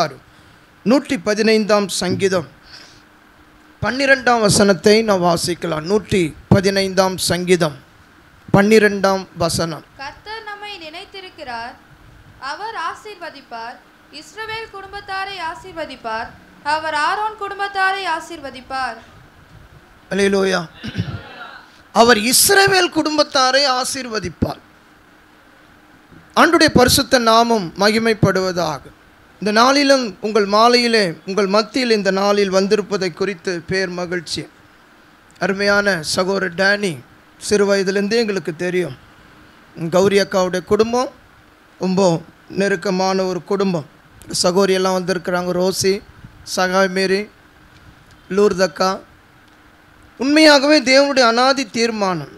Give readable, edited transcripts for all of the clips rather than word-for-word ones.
115 சங்கீதம் 12 வசனத்தை நாம் வாசிக்கலாம். 115 சங்கீதம் 12 வசனம். கர்த்தர் நம்மை நினைத்திருக்கிறார், அவர் ஆசீர்வதிப்பார். இஸ்ரவேல் குடும்பத்தாரை ஆசீர்வதிப்பார், அவர் ஆரோன் குடும்பத்தாரை ஆசீர்வதிப்பார். அல்லேலூயா. அவர் இஸ்ரவேல் குடும்பத்தாரை ஆசீர்வதிப்பார். ஆண்டவருடைய பரிசுத்த நாமம் மகிமைப்படுவதாக. இந்த நாளிலும் உங்கள் மாலையிலே உங்கள் மத்தியில் இந்த நாளில் வந்திருப்பதை குறித்து பேர் மகிழ்ச்சி. அருமையான சகோதரர் டேனி சிறு வயதிலிருந்தே எங்களுக்கு தெரியும். கௌரி அக்காவுடைய குடும்பம் ரொம்ப நெருக்கமான ஒரு குடும்பம். சகோதரியெல்லாம் வந்திருக்கிறாங்க. ரோசி, சகாய் மேரி, லூர்தக்கா. உண்மையாகவே தேவனுடைய அனாதி தீர்மானம்.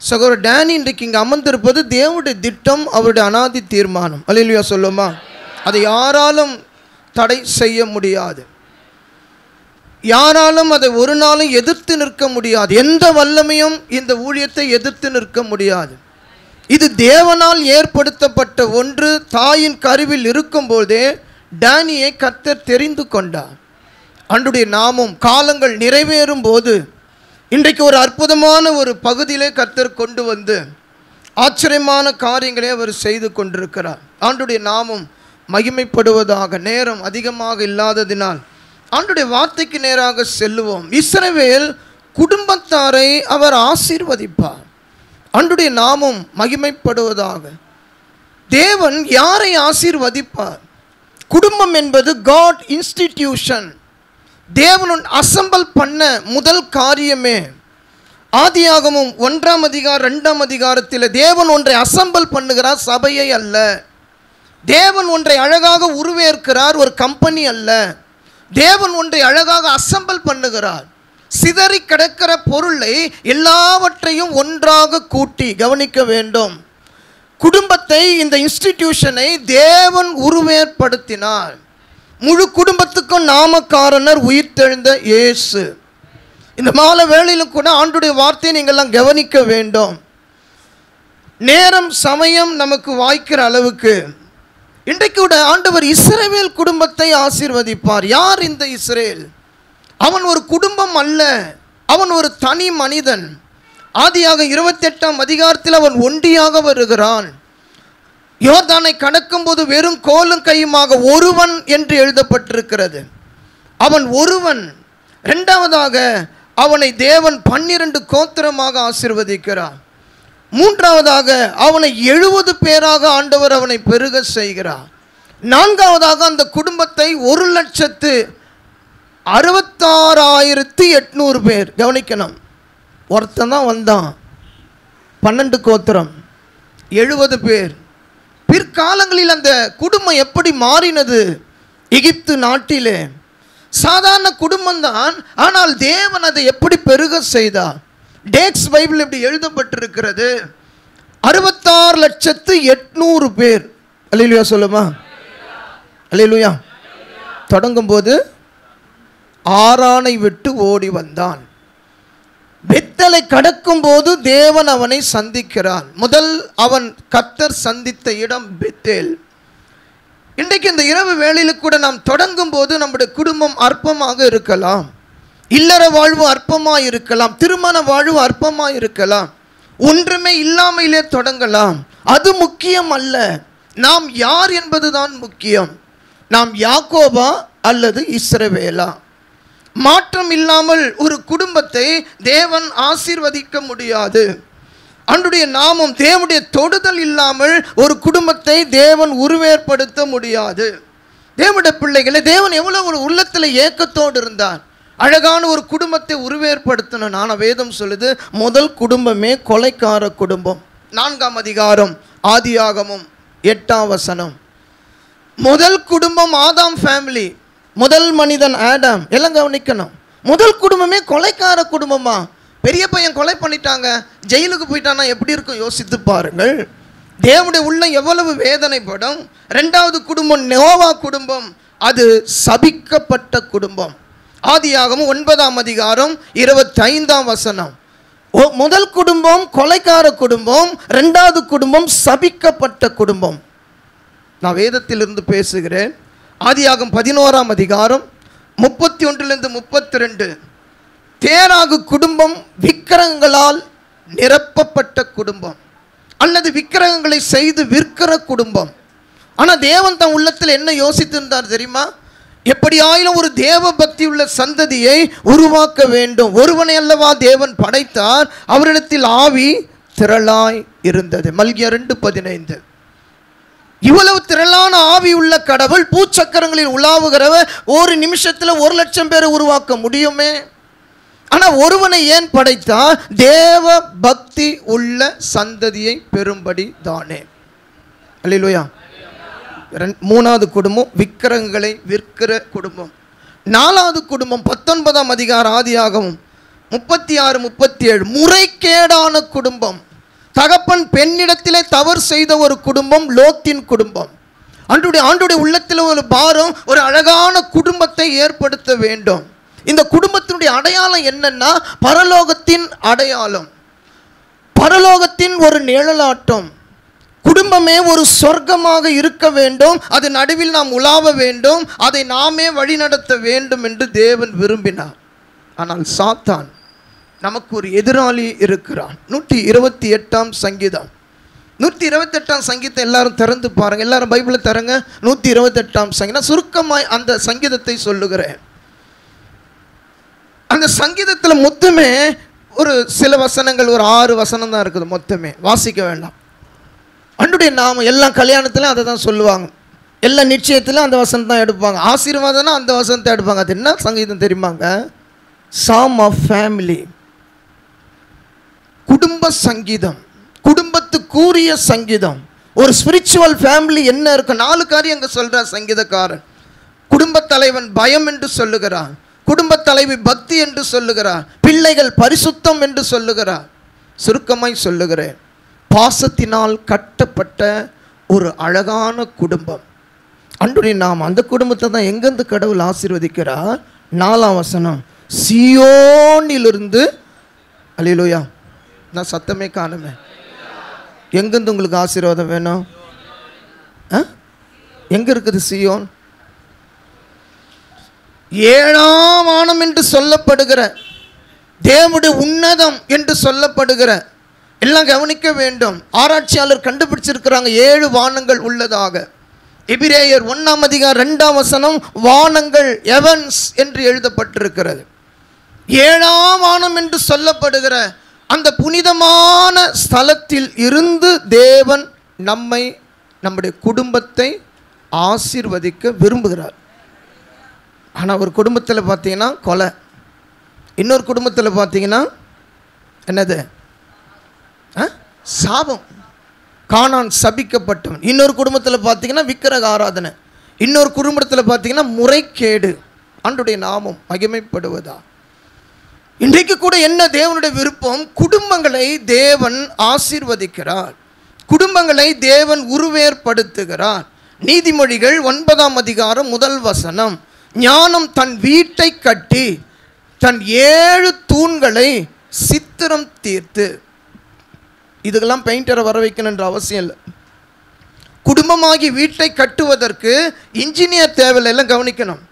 சகோதரர் டேனி இன்றைக்கு இங்கே அமர்ந்திருப்பது தேவனுடைய திட்டம், அவருடைய அனாதி தீர்மானம். அல்லேலூயா சொல்லுமா? அதை யாராலும் தடை செய்ய முடியாது. யாராலும் அதை ஒரு நாளும் எதிர்த்து நிற்க முடியாது. எந்த வல்லமையும் இந்த ஊழியத்தை எதிர்த்து நிற்க முடியாது. இது தேவனால் ஏற்படுத்தப்பட்ட ஒன்று. தாயின் கருவில் இருக்கும்போதே டேனியை கர்த்தர் தெரிந்து கொண்டார். ஆண்டவருடைய நாமம் காலங்கள் நிறைவேறும் போது இன்றைக்கு ஒரு அற்புதமான ஒரு பகுதியிலே கர்த்தர் கொண்டு வந்து ஆச்சரியமான காரியங்களை அவர் செய்து கொண்டிருக்கிறார். ஆண்டவருடைய நாமம் மகிமைப்படுவதாக. நேரம் அதிகமாக இல்லாததினால் ஆண்டவருடைய வார்த்தைக்கு நேராக செல்லுவோம். இஸ்ரவேல் குடும்பத்தாரை அவர் ஆசீர்வதிப்பார். ஆண்டவருடைய நாமம் மகிமைப்படுவதாக. தேவன் யாரை ஆசீர்வதிப்பார்? குடும்பம் என்பது காட் இன்ஸ்டிடியூஷன். தேவன் அசம்பல் பண்ண முதல் காரியமே ஆதியாகமம் 1 அதிகாரம் 2 அதிகாரத்தில் தேவன் ஒன்றை அசம்பல் பண்ணுகிறார், சபையை அல்ல. தேவன் ஒன்றை அழகாக உருவேற்கிறார், ஒரு கம்பெனி அல்ல. தேவன் ஒன்றை அழகாக அசம்பல் பண்ணுகிறார். சிதறி கிடக்கிற பொருளை எல்லாவற்றையும் ஒன்றாக கூட்டி கவனிக்க வேண்டும். குடும்பத்தை, இந்த இன்ஸ்டிடியூஷனை தேவன் உருவேற்படுத்தினார். முழு குடும்பத்துக்கும் நாமக்காரனர் உயிர்த்தெழுந்த இயேசு. இந்த மாலை வேளையிலும் கூட ஆண்டவருடைய வார்த்தையை நீங்கள்லாம் கவனிக்க வேண்டும். நேரம் சமயம் நமக்கு வாய்க்கிற அளவுக்கு இன்றைக்கு கூட ஆண்டவர் இஸ்ரவேல் குடும்பத்தை ஆசீர்வதிப்பார். யார் இந்த இஸ்ரவேல்? அவன் ஒரு குடும்பம் அல்ல, அவன் ஒரு தனி மனிதன். ஆதியாக 28 அதிகாரத்தில் அவன் ஒண்டியாக வருகிறான். யோர்தானை கடக்கும்போது வெறும் கோலும் கையுமாக ஒருவன் என்று எழுதப்பட்டிருக்கிறது. அவன் ஒருவன். இரண்டாவதாக அவனை தேவன் 12 கோத்திரமாக ஆசீர்வதிக்கிறார். மூன்றாவதாக அவனை 70 பேராக ஆண்டவர் அவனை பெருக செய்கிறார். நான்காவதாக அந்த குடும்பத்தை 1,66,800 பேர். கவனிக்கணும், ஒருத்தன் தான் வந்தான். 12 கோத்திரம், 70 பேர். பிற்காலங்களில் அந்த குடும்பம் எப்படி மாறினது? எகிப்து நாட்டிலே சாதாரண குடும்பம்தான், ஆனால் தேவன் அதை எப்படி பெருக செய்தார்? டேக்ஸ் பைபிள் இப்படி எழுதப்பட்டிருக்கிறது, 66,800 பேர். அல்லேலூயா சொல்லுமா? அல்லேலூயா. தொடங்கும் போது ஆரானை விட்டு ஓடி வந்தான். பெத்தலை கடக்கும் போது தேவன் அவனை சந்திக்கிறான். முதல் அவன் கர்த்தர் சந்தித்த இடம் பெத்தேல். இன்றைக்கு இந்த இரவு வேளையில் கூட நாம் தொடங்கும் போது நம்முடைய குடும்பம் அற்பமாக இருக்கலாம், இல்லற வாழ்வு அற்பமாக இருக்கலாம், திருமண வாழ்வு அற்பமாக இருக்கலாம், ஒன்றுமே இல்லாமலே தொடங்கலாம். அது முக்கியம் அல்ல. நாம் யார் என்பதுதான் முக்கியம். நாம் யாக்கோபா அல்லது இஸ்ரவேலா? மாற்றம் இல்லாமல் ஒரு குடும்பத்தை தேவன் ஆசீர்வதிக்க முடியாது. ஆண்டவருடைய நாமம், தேவனுடைய தொடுதல் இல்லாமல் ஒரு குடும்பத்தை தேவன் உருவேற்படுத்த முடியாது. தேவனுடைய பிள்ளைகளை தேவன் எவ்வளவு ஒரு உள்ளத்தில் ஏக்கத்தோடு இருந்தார். அழகான ஒரு குடும்பத்தை உருவேற்படுத்தணும். நான் வேதம் சொல்லுது, முதல் குடும்பமே கொலைக்கார குடும்பம். 4 அதிகாரம் ஆதியாகமம் 8 வசனம். முதல் குடும்பம் ஆதாம் ஃபேமிலி, முதல் மனிதன் ஆடாம். எல்லாம் கவனிக்கணும். முதல் குடும்பமே கொலைக்கார குடும்பமா? பெரிய பையன் கொலை பண்ணிட்டாங்க, ஜெயிலுக்கு போயிட்டானா எப்படி இருக்கும் யோசித்து பாருங்கள். தேவனுடைய உள்ளம் எவ்வளவு வேதனைப்படும். இரண்டாவது குடும்பம் நோவா குடும்பம், அது சபிக்கப்பட்ட குடும்பம். ஆதியாகமம் 9 அதிகாரம் 25 வசனம். முதல் குடும்பம் கொலைக்கார குடும்பம், இரண்டாவது குடும்பம் சபிக்கப்பட்ட குடும்பம். நான் வேதத்திலிருந்து பேசுகிறேன். ஆதியாகமம் 11ஆம் அதிகாரம் 31 32. தேராகு குடும்பம் விக்கிரகங்களால் நிரப்பப்பட்ட குடும்பம், அல்லது விக்கிரகங்களை செய்து விற்கிற குடும்பம். ஆனால் தேவன் தன் உள்ளத்தில் என்ன யோசித்திருந்தார் தெரியுமா? எப்படியாயிலும் ஒரு தேவ பக்தி உள்ள சந்ததியை உருவாக்க வேண்டும். ஒருவனை அல்லவா தேவன் படைத்தார், அவரிடத்தில் ஆவி திரளாய் இருந்தது. மல்கியா 2:15. இவ்வளவு திரளான ஆவி உள்ள கடவுள் பூச்சக்கரங்களில் உலாவுகிறவர் ஒரு நிமிஷத்தில் 1,00,000 பேரை உருவாக்க முடியுமே? ஆனால் ஒருவனை ஏன் படைத்தார்? தேவ பக்தி உள்ள சந்ததியை பெறும்படி தானே. அல்லேலூயா. மூணாவது குடும்பம் விக்கிரகங்களை விற்கிற குடும்பம். நாலாவது குடும்பம் 19ஆம் அதிகாரம் ஆதியாகமம் 36 37. முறைகேடான குடும்பம். தகப்பன் பெண்ணிடத்திலே தவறு செய்த ஒரு குடும்பம் லோத்தின் குடும்பம். ஆண்டுடைய உள்ளத்தில் ஒரு பாரம், ஒரு அழகான குடும்பத்தை ஏற்படுத்த வேண்டும். இந்த குடும்பத்தினுடைய அடையாளம் என்னன்னா, பரலோகத்தின் அடையாளம், பரலோகத்தின் ஒரு நிழலாட்டம். குடும்பமே ஒரு சொர்க்கமாக இருக்க வேண்டும், அது நடுவில் நாம் உலாவ வேண்டும், அதை நாமே வழிநடத்த வேண்டும் என்று தேவன் விரும்பினார். ஆனால் சாத்தான் நமக்கு ஒரு எதிராளி இருக்கிறான். 128ஆம் சங்கீதம், 128ஆம் சங்கீதத்தை எல்லாரும் திறந்து பாருங்க. எல்லாரும் பைபிளை தரங்க. 128ஆம் சங்கீதம். சுருக்கமாய் அந்த சங்கீதத்தை சொல்லுகிறேன். அந்த சங்கீதத்தில் மொத்தமே ஒரு சில வசனங்கள், ஒரு 6 வசனம் தான் இருக்குது. மொத்தமே வாசிக்க வேண்டாம். அன்றைய நாம எல்லாம் கல்யாணத்தில் அதை தான் சொல்லுவாங்க, எல்லா நிச்சயத்திலும் அந்த வசனம் தான் எடுப்பாங்க. ஆசீர்வாதம்னா அந்த வசனத்தை எடுப்பாங்க. அது என்ன சங்கீதம் தெரியுமாங்க? சாம் ஆஃப் ஃபேமிலி, குடும்ப சங்கீதம், குடும்பத்துக்குரிய சங்கீதம். ஒரு ஸ்பிரிச்சுவல் ஃபேமிலி என்ன இருக்கு? 4 காரியம் அங்கே சொல்கிறார் சங்கீதக்காரன். குடும்பத் தலைவன் பயம் என்று சொல்லுகிறார், குடும்பத் தலைவி பக்தி என்று சொல்லுகிறார், பிள்ளைகள் பரிசுத்தம் என்று சொல்லுகிறார். சுருக்கமாய் சொல்லுகிறேன், பாசத்தினால் கட்டப்பட்ட ஒரு அழகான குடும்பம். அன்றைய நாம் அந்த குடும்பத்தை தான் எங்கேருந்து கடவுள் ஆசீர்வதிக்கிறார்? 4ஆம் வசனம், சியோனிலிருந்து. அல்லேலூயா. நான் சத்தமே காணுமே. எங்கேருந்து உங்களுக்கு ஆசீர்வாதம் வேணும்? எங்கே இருக்குது சியோன்? 7ஆம் வானம் என்று சொல்லப்படுகிற, தேவனுடைய உன்னதம் என்று சொல்லப்படுகிற, எல்லாம் கவனிக்க வேண்டும். ஆராய்ச்சியாளர் கண்டுபிடிச்சிருக்கிறாங்க 7 வானங்கள் உள்ளதாக. எபிரேயர் 1ஆம் அதிகாரம் 2ஆம் வசனம், வானங்கள் எவன்ஸ் என்று எழுதப்பட்டிருக்கிறது. 7ஆம் வானம் என்று சொல்லப்படுகிற அந்த புனிதமான ஸ்தலத்தில் இருந்து தேவன் நம்மை, நம்முடைய குடும்பத்தை ஆசீர்வதிக்க விரும்புகிறார். ஆனால் ஒரு குடும்பத்தில் பார்த்தீங்கன்னா கொலை, இன்னொரு குடும்பத்தில் பார்த்தீங்கன்னா என்னது? சாபம், கானான் சபிக்கப்பட்டவன். இன்னொரு குடும்பத்தில் பார்த்தீங்கன்னா விக்கிரக ஆராதனை, இன்னொரு குடும்பத்தில் பார்த்தீங்கன்னா முறைகேடு. ஆண்டவருடைய நாமம் மகிமைப்படுவதா? இன்றைக்கு கூட என்ன தேவனுடைய விருப்பம்? குடும்பங்களை தேவன் ஆசீர்வதிக்கிறார், குடும்பங்களை தேவன் உருவேற்படுத்துகிறார். நீதிமொழிகள் 9ஆம் அதிகாரம் 1 வசனம், ஞானம் தன் வீட்டை கட்டி தன் 7 தூண்களை சித்திரம் தீர்த்து. இதுக்கெல்லாம் பெயிண்டரை வர வைக்கணும் என்ற அவசியம் இல்லை. குடும்பமாகி வீட்டை கட்டுவதற்கு இன்ஜினியர் தேவையில்லை. எல்லாம் கவனிக்கணும்.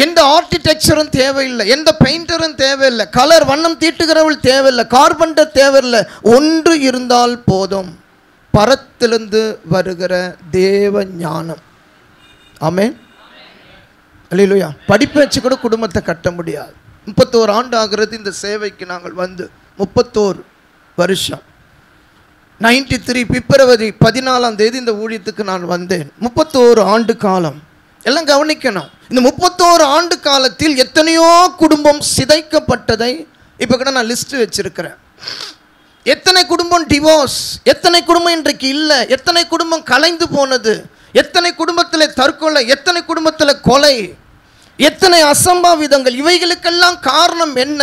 எந்த ஆர்கிடெக்சரும் தேவையில்லை, எந்த பெயிண்டரும் தேவையில்லை, கலர் வண்ணம் தீட்டுகிறவள் தேவையில்லை, கார்பெண்டர் தேவையில்லை. ஒன்று இருந்தால் போதும், பரத்திலிருந்து வருகிற தேவ ஞானம். ஆமென். அல்லேலூயா. படிப்பை வச்சு கூட குடும்பத்தை கட்ட முடியாது. 31 ஆண்டு ஆகிறது இந்த சேவைக்கு நாங்கள் வந்து. 31 வருஷம். 93 பிப்ரவரி 14ஆம் தேதி இந்த ஊழியத்துக்கு நான் வந்தேன். 31 ஆண்டு காலம். எல்லாம் கவனிக்கணும். இந்த 31 ஆண்டு காலத்தில் எத்தனையோ குடும்பம் சிதைக்கப்பட்டதை இப்போ கூட நான் லிஸ்ட் வச்சிருக்கிறேன். எத்தனை குடும்பம் டிவோர்ஸ், எத்தனை குடும்பம் இன்றைக்கு இல்லை, எத்தனை குடும்பம் கலைந்து போனது, எத்தனை குடும்பத்தில் தற்கொலை, எத்தனை குடும்பத்தில் கொலை, எத்தனை அசம்பாவிதங்கள். இவைகளுக்கெல்லாம் காரணம் என்ன?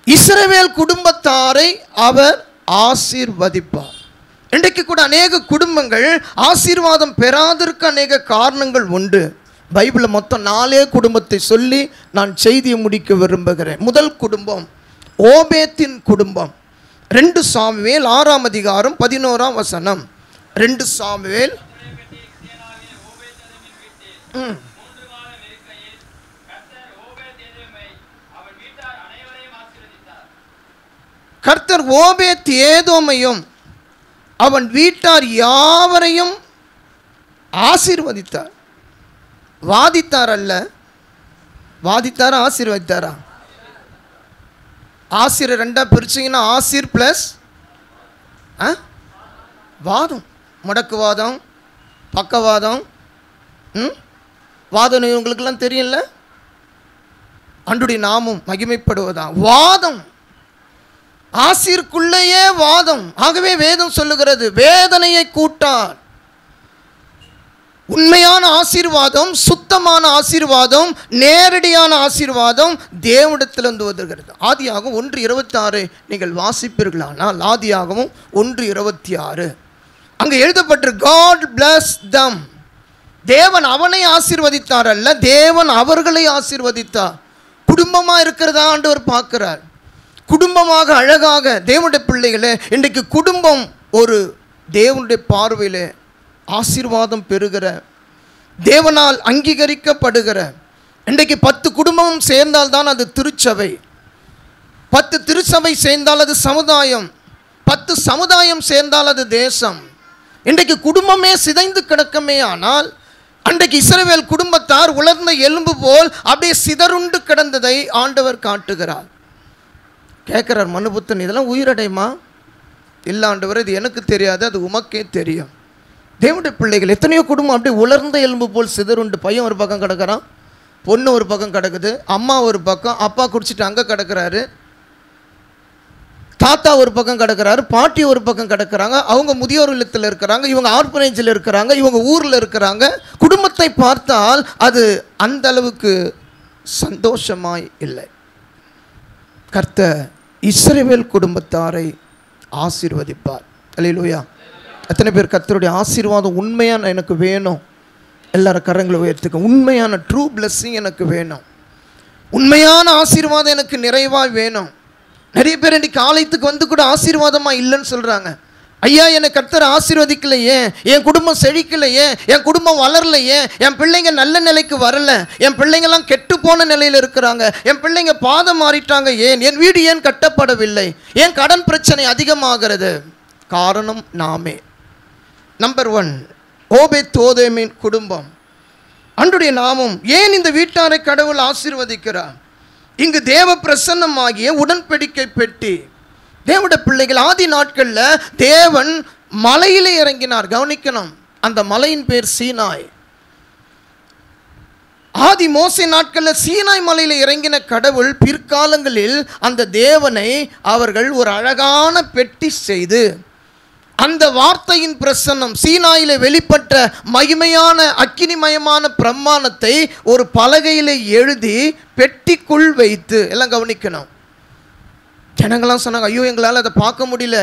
இஸ்ரவேல் குடும்பத்தாரை அவர் ஆசீர்வதிப்பார். இன்றைக்கு கூட அநேக குடும்பங்கள் ஆசீர்வாதம் பெறாதற்கு அநேக காரணங்கள் உண்டு. பைபிளில் மொத்தம் 4 குடும்பத்தை சொல்லி நான் செய்தியை முடிக்க விரும்புகிறேன். முதல் குடும்பம் ஓபேத்தின் குடும்பம். 2 சாமுவேல் 6ஆம் அதிகாரம் 11ஆம் வசனம். 2 சாமுவேல் கர்த்தர் ஓபேத் ஏதோமையும் அவன் வீட்டார் யாவரையும் ஆசீர்வதித்தார். வாதித்தார் அல்ல, வாதித்தாரா ஆசீர்வதித்தாரா? ஆசிர் ரெண்டா பிரிச்சிங்கன்னா ஆசிர் ப்ளஸ் வாதம், முடக்குவாதம், பக்கவாதம், வாதம் இவங்களுக்கெல்லாம் தெரியல. ஆண்டவருடைய நாமம் மகிமைப்படுவதா? வாதம், ஆசிர்க்குள்ளேயே வாதம். ஆகவே வேதம் சொல்லுகிறது வேதனையை கூட்டார். உண்மையான ஆசீர்வாதம், சுத்தமான ஆசீர்வாதம், நேரடியான ஆசீர்வாதம் தேவனிடத்திலிருந்து வருகிறது. ஆதியாகமம் 1:26 நீங்கள் வாசிப்பீர்களானால், ஆதியாகமம் 1:26 அங்கே எழுதப்பட்டிருக்கு God bless them. தேவன் அவனை ஆசீர்வதித்தார் அல்ல, தேவன் அவர்களை ஆசீர்வதித்தார். குடும்பமாக இருக்கிறதா ஆண்டவர் பார்க்கிறார். குடும்பமாக அழகாக தேவனுடைய பிள்ளைகளே, இன்றைக்கு குடும்பம் ஒரு தேவனுடைய பார்வையில் ஆசீர்வாதம் பெறுகிற, தேவனால் அங்கீகரிக்கப்படுகிற, இன்றைக்கு 10 குடும்பமும் சேர்ந்தால்தான் அது திருச்சபை, 10 திருச்சபை சேர்ந்தால் அது சமுதாயம், 10 சமுதாயம் சேர்ந்தால் அது தேசம். இன்றைக்கு குடும்பமே சிதைந்து கிடக்குமே. ஆனால் அன்றைக்கு இஸ்ரவேல் குடும்பத்தார் உலர்ந்த எலும்பு போல் அப்படியே சிதறுண்டு கிடந்ததை ஆண்டவர் காட்டுகிறார். கேட்குறார் மனுபுத்தன், இதெல்லாம் உயிரடையுமா? இல்லை ஆண்டவர், இது எனக்கு தெரியாது, அது உமக்கே தெரியும். தேவனுடைய பிள்ளைகள் எத்தனையோ குடும்பம் அப்படியே உலர்ந்த எலும்பு போல் சிதறுண்டு. பையன் ஒரு பக்கம் கிடக்கிறான், பொண்ணு ஒரு பக்கம் கிடக்குது, அம்மா ஒரு பக்கம், அப்பா குடிச்சிட்டு அங்கே கிடக்கிறாரு, தாத்தா ஒரு பக்கம் கிடக்கிறாரு, பாட்டி ஒரு பக்கம் கிடக்கிறாங்க, அவங்க முதியோர் இல்லத்தில் இருக்கிறாங்க, இவங்க ஆர்பனேஜில் இருக்கிறாங்க, இவங்க ஊரில் இருக்கிறாங்க. குடும்பத்தை பார்த்தால் அது அந்த அளவுக்கு சந்தோஷமாய் இல்லை. கர்த்தர் இஸ்ரவேல் குடும்பத்தாரை ஆசீர்வதிப்பார். அல்லேலூயா. எத்தனை பேர் கர்த்தருடைய ஆசீர்வாதம் உண்மையான எனக்கு வேணும்? எல்லாரும் கரங்களை உயர்த்துக்க. உண்மையான ட்ரூ பிளெஸ்ஸிங் எனக்கு வேணும், உண்மையான ஆசீர்வாதம் எனக்கு நிறைவாக வேணும். நிறைய பேர் இன்னைக்கு ஆலயத்துக்கு வந்து கூட ஆசீர்வாதமாக இல்லைன்னு சொல்கிறாங்க. ஐயா, என்னை கர்த்தர் ஆசீர்வதிக்கலையே, என் குடும்பம் செழிக்கலையே, என் குடும்பம் வளரலையே, என் பிள்ளைங்க நல்ல நிலைக்கு வரல, என் பிள்ளைங்கள்லாம் கெட்டு போன நிலையில் இருக்கிறாங்க, என் பிள்ளைங்க பாதம் மாறிட்டாங்க, ஏன் என் வீடு ஏன் கட்டப்படவில்லை, ஏன் கடன் பிரச்சனை அதிகமாகிறது? காரணம் நாமே. நம்பர் 1, ஓபேத் ஏதோமின் குடும்பம். ஆண்டவருடைய நாமம். ஏன் இந்த வீட்டாரை கடவுள் ஆசீர்வதிக்கிறார்? இங்கு தேவ பிரசன்னமாகிய உடன்படிக்கை பெட்டி. தேவனுடைய பிள்ளைகள் ஆதி நாட்களில் தேவன் மலையிலே இறங்கினார். கவனிக்கணும், அந்த மலையின் பேர் சீனாய். ஆதி மோசே நாட்களில் சீனாய் மலையில் இறங்கின கடவுள் பிற்காலங்களில் அந்த தேவனை அவர்கள் ஒரு அழகான பெட்டி செய்து, அந்த வார்த்தையின் பிரசன்னம் சீனாயில வெளிப்பட்ட மகிமையான அக்கினிமயமான பிரமாணத்தை ஒரு பலகையில் எழுதி பெட்டிக்குள் வைத்து, எல்லாம் கவனிக்கணும். ஜனங்களாம் சொன்னாங்க, ஐயோ எங்களால் அதை பார்க்க முடியல,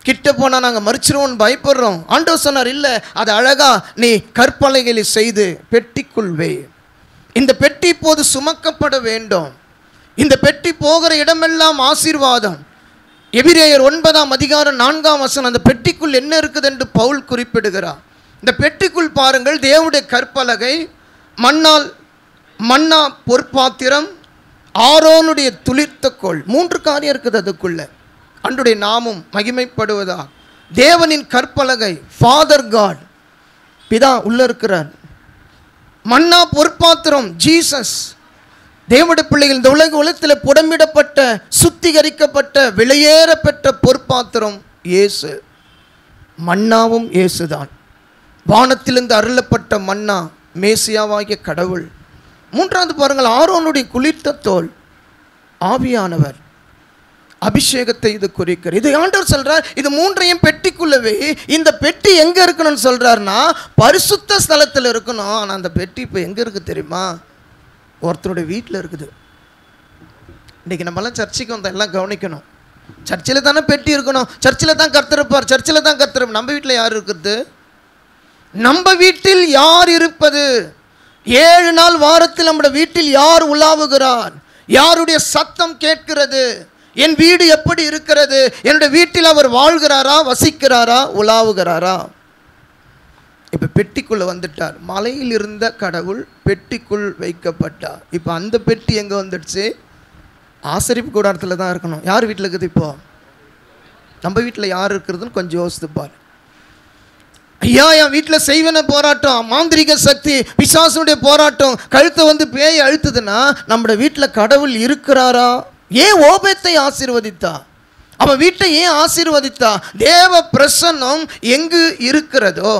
கிட்ட போனால் நாங்கள் மறிச்சிருவோம்னு பயப்படுறோம். ஆண்டவர் சொன்னார், இல்லை, அதை அழகா நீ கற்பலகையில் செய்து பெட்டிக்குள் வை. இந்த பெட்டி இப்போது சுமக்கப்பட வேண்டும். இந்த பெட்டி போகிற இடமெல்லாம் ஆசீர்வாதம். எபிரேயர் 9:4 அந்த பெட்டிக்குள் என்ன இருக்குது என்று பவுல் குறிப்பிடுகிறார். இந்த பெட்டிக்குள் பாருங்கள், தேவனுடைய கற்பலகை, மன்னா பொற்பாத்திரம், ஆரோனுடைய துளிர்த்த கோல், 3 காரியம் இருக்குது அதுக்குள்ள. ஆண்டவருடைய நாமம் மகிமைப்படுவதா? தேவனின் கற்பலகை, ஃபாதர் காட், பிதா உள்ள இருக்கிறார். மன்னா பொற்பாத்திரம், ஜீசஸ். தேவனுடைய பிள்ளைகள், இந்த உலகத்தில் புடமிடப்பட்ட, சுத்திகரிக்கப்பட்ட, விலையேறப்பட்ட பொற்பாத்திரம் இயேசு. மன்னாவும் இயேசுதான். வானத்திலிருந்து அருளப்பட்ட மன்னா மேசியாவாகிய கடவுள். 3வது பாருங்கள், ஆரோனுடைய குளிர்த்த தோல், ஆவியானவர், அபிஷேகத்தை இது குறிக்கிற. இது ஆண்டவர் சொல்றார், இது 3ஐயும் பெட்டிக்குள்ளவே. இந்த பெட்டி எங்க இருக்கணும்னு சொல்றாருன்னா, பரிசுத்த ஸ்தலத்தில் இருக்கணும். ஆனால் அந்த பெட்டி இப்போ எங்க இருக்கு தெரியுமா? ஒருத்தருடைய வீட்டில் இருக்குது. இன்றைக்கி நம்மளாம் சர்ச்சைக்கு வந்தால் எல்லாம் கவனிக்கணும். சர்ச்சில் தானே பெட்டி இருக்கணும், சர்ச்சில் தான் கர்த்தர் இருப்பார், சர்ச்சில் தான் கர்த்தர். நம்ம வீட்டில் யார் இருக்கிறது? நம்ம வீட்டில் யார் இருப்பது? 7 நாள் வாரத்தில் நம்முடைய வீட்டில் யார் உலாவுகிறார்? யாருடைய சத்தம் கேட்கிறது? என் வீடு எப்படி இருக்கிறது? என்னுடைய வீட்டில் அவர் வாழ்கிறாரா, வசிக்கிறாரா, உலாவுகிறாரா? இப்போ பெட்டிக்குள்ளே வந்துட்டார். மலையில் இருந்த கடவுள் பெட்டிக்குள் வைக்கப்பட்டார். இப்போ அந்த பெட்டி எங்கே வந்துடுச்சு? ஆசரிப்பு கூடாரத்தில் தான் இருக்கணும். யார் வீட்டில் இருக்குது? இப்போ நம்ம வீட்டில் யார் இருக்கிறதுன்னு கொஞ்சம் யோசித்துப்பார். ஐயா, என் வீட்டில் செய்வன போராட்டம், மாந்திரிக சக்தி, பிசாசுடைய போராட்டம், கழுத்தை வந்து பேய் அழுத்துதுன்னா நம்மளோட வீட்டில் கடவுள் இருக்கிறாரா? ஏன் ஓபேத்தை ஆசீர்வதித்தா? அவன் வீட்டை ஏன் ஆசீர்வதித்தா? தேவ பிரசன்னம் எங்கு இருக்கிறதோ,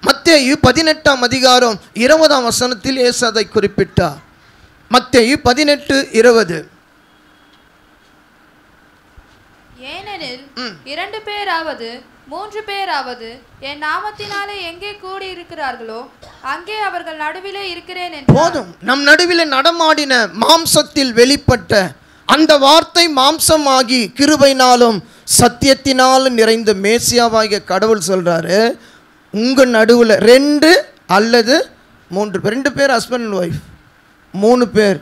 மத்தேயு 18ஆம் அதிகாரம் 20ஆம் வசனத்தில் இயேசு அதை குறிப்பிட்டார். மத்தேயு 18:20. ஏனெனில் 2 பேராவது 3 பேராவது என் நாமத்தினாலே எங்கே கூடி இருக்கிறார்களோ அங்கே அவர்கள் நடுவிலே இருக்கிறேன் என்று. போதும். நம் நடுவிலே நடமாடின மாம்சத்தில் வெளிப்பட்ட அந்த வார்த்தை மாம்சமாகி கிருபையினாலும் சத்தியத்தினாலும் நிறைந்த மேசியாவாகிய கடவுள் சொல்றாரு, உங்க நடுவில் 2 அல்லது 3 பேர், 2 பேர் ஹஸ்பண்ட் அண்ட் ஒய்ஃப், 3 பேர்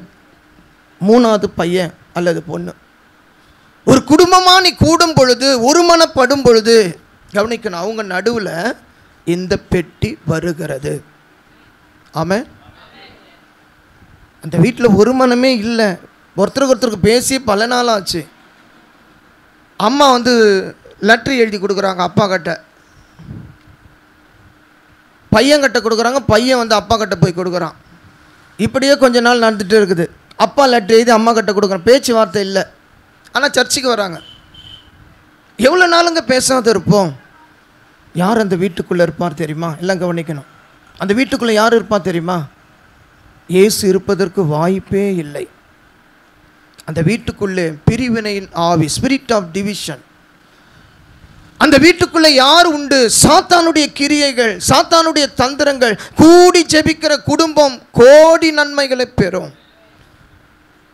3வது பையன் அல்லது பொண்ணு, ஒரு குடும்பமாக நீ கூடும் பொழுது, ஒருமனப்படும் பொழுது கவனிக்கணும், அவங்க நடுவில் இந்த பெட்டி வருகிறது. ஆமாம். அந்த வீட்டில் ஒரு மனமே இல்லை. ஒருத்தருக்கு பேசி பல நாள் ஆச்சு. அம்மா வந்து லெட்ரு எழுதி கொடுக்குறாங்க அப்பா கிட்ட, பையன்கிட்ட கொடுக்குறாங்க, பையன் வந்து அப்பா கிட்ட போய் கொடுக்குறான். இப்படியே கொஞ்ச நாள் நடந்துகிட்டே இருக்குது. அப்பா லெட்ரு எழுதி அம்மா கிட்ட கொடுக்குறான். பேச்சுவார்த்தை இல்லை. ஆனால் சர்ச்சுக்கு வராங்க. எவ்வளோ நாளுங்க பேசாத இருப்போம். யார் அந்த வீட்டுக்குள்ளே இருப்பார் தெரியுமா? எல்லாம் கவனிக்கணும். அந்த வீட்டுக்குள்ளே யார் இருப்பார் தெரியுமா? இயேசு இருப்பதற்கு வாய்ப்பே இல்லை. அந்த வீட்டுக்குள்ளே பிரிவினையின் ஆவி, ஸ்பிரிட் ஆஃப் டிவிஷன். அந்த வீட்டுக்குள்ளே யார் உண்டு? சாத்தானுடைய கிரியைகள், சாத்தானுடைய தந்திரங்கள். கூடி ஜெபிக்கிற குடும்பம் கோடி நன்மைகளை பெறும்.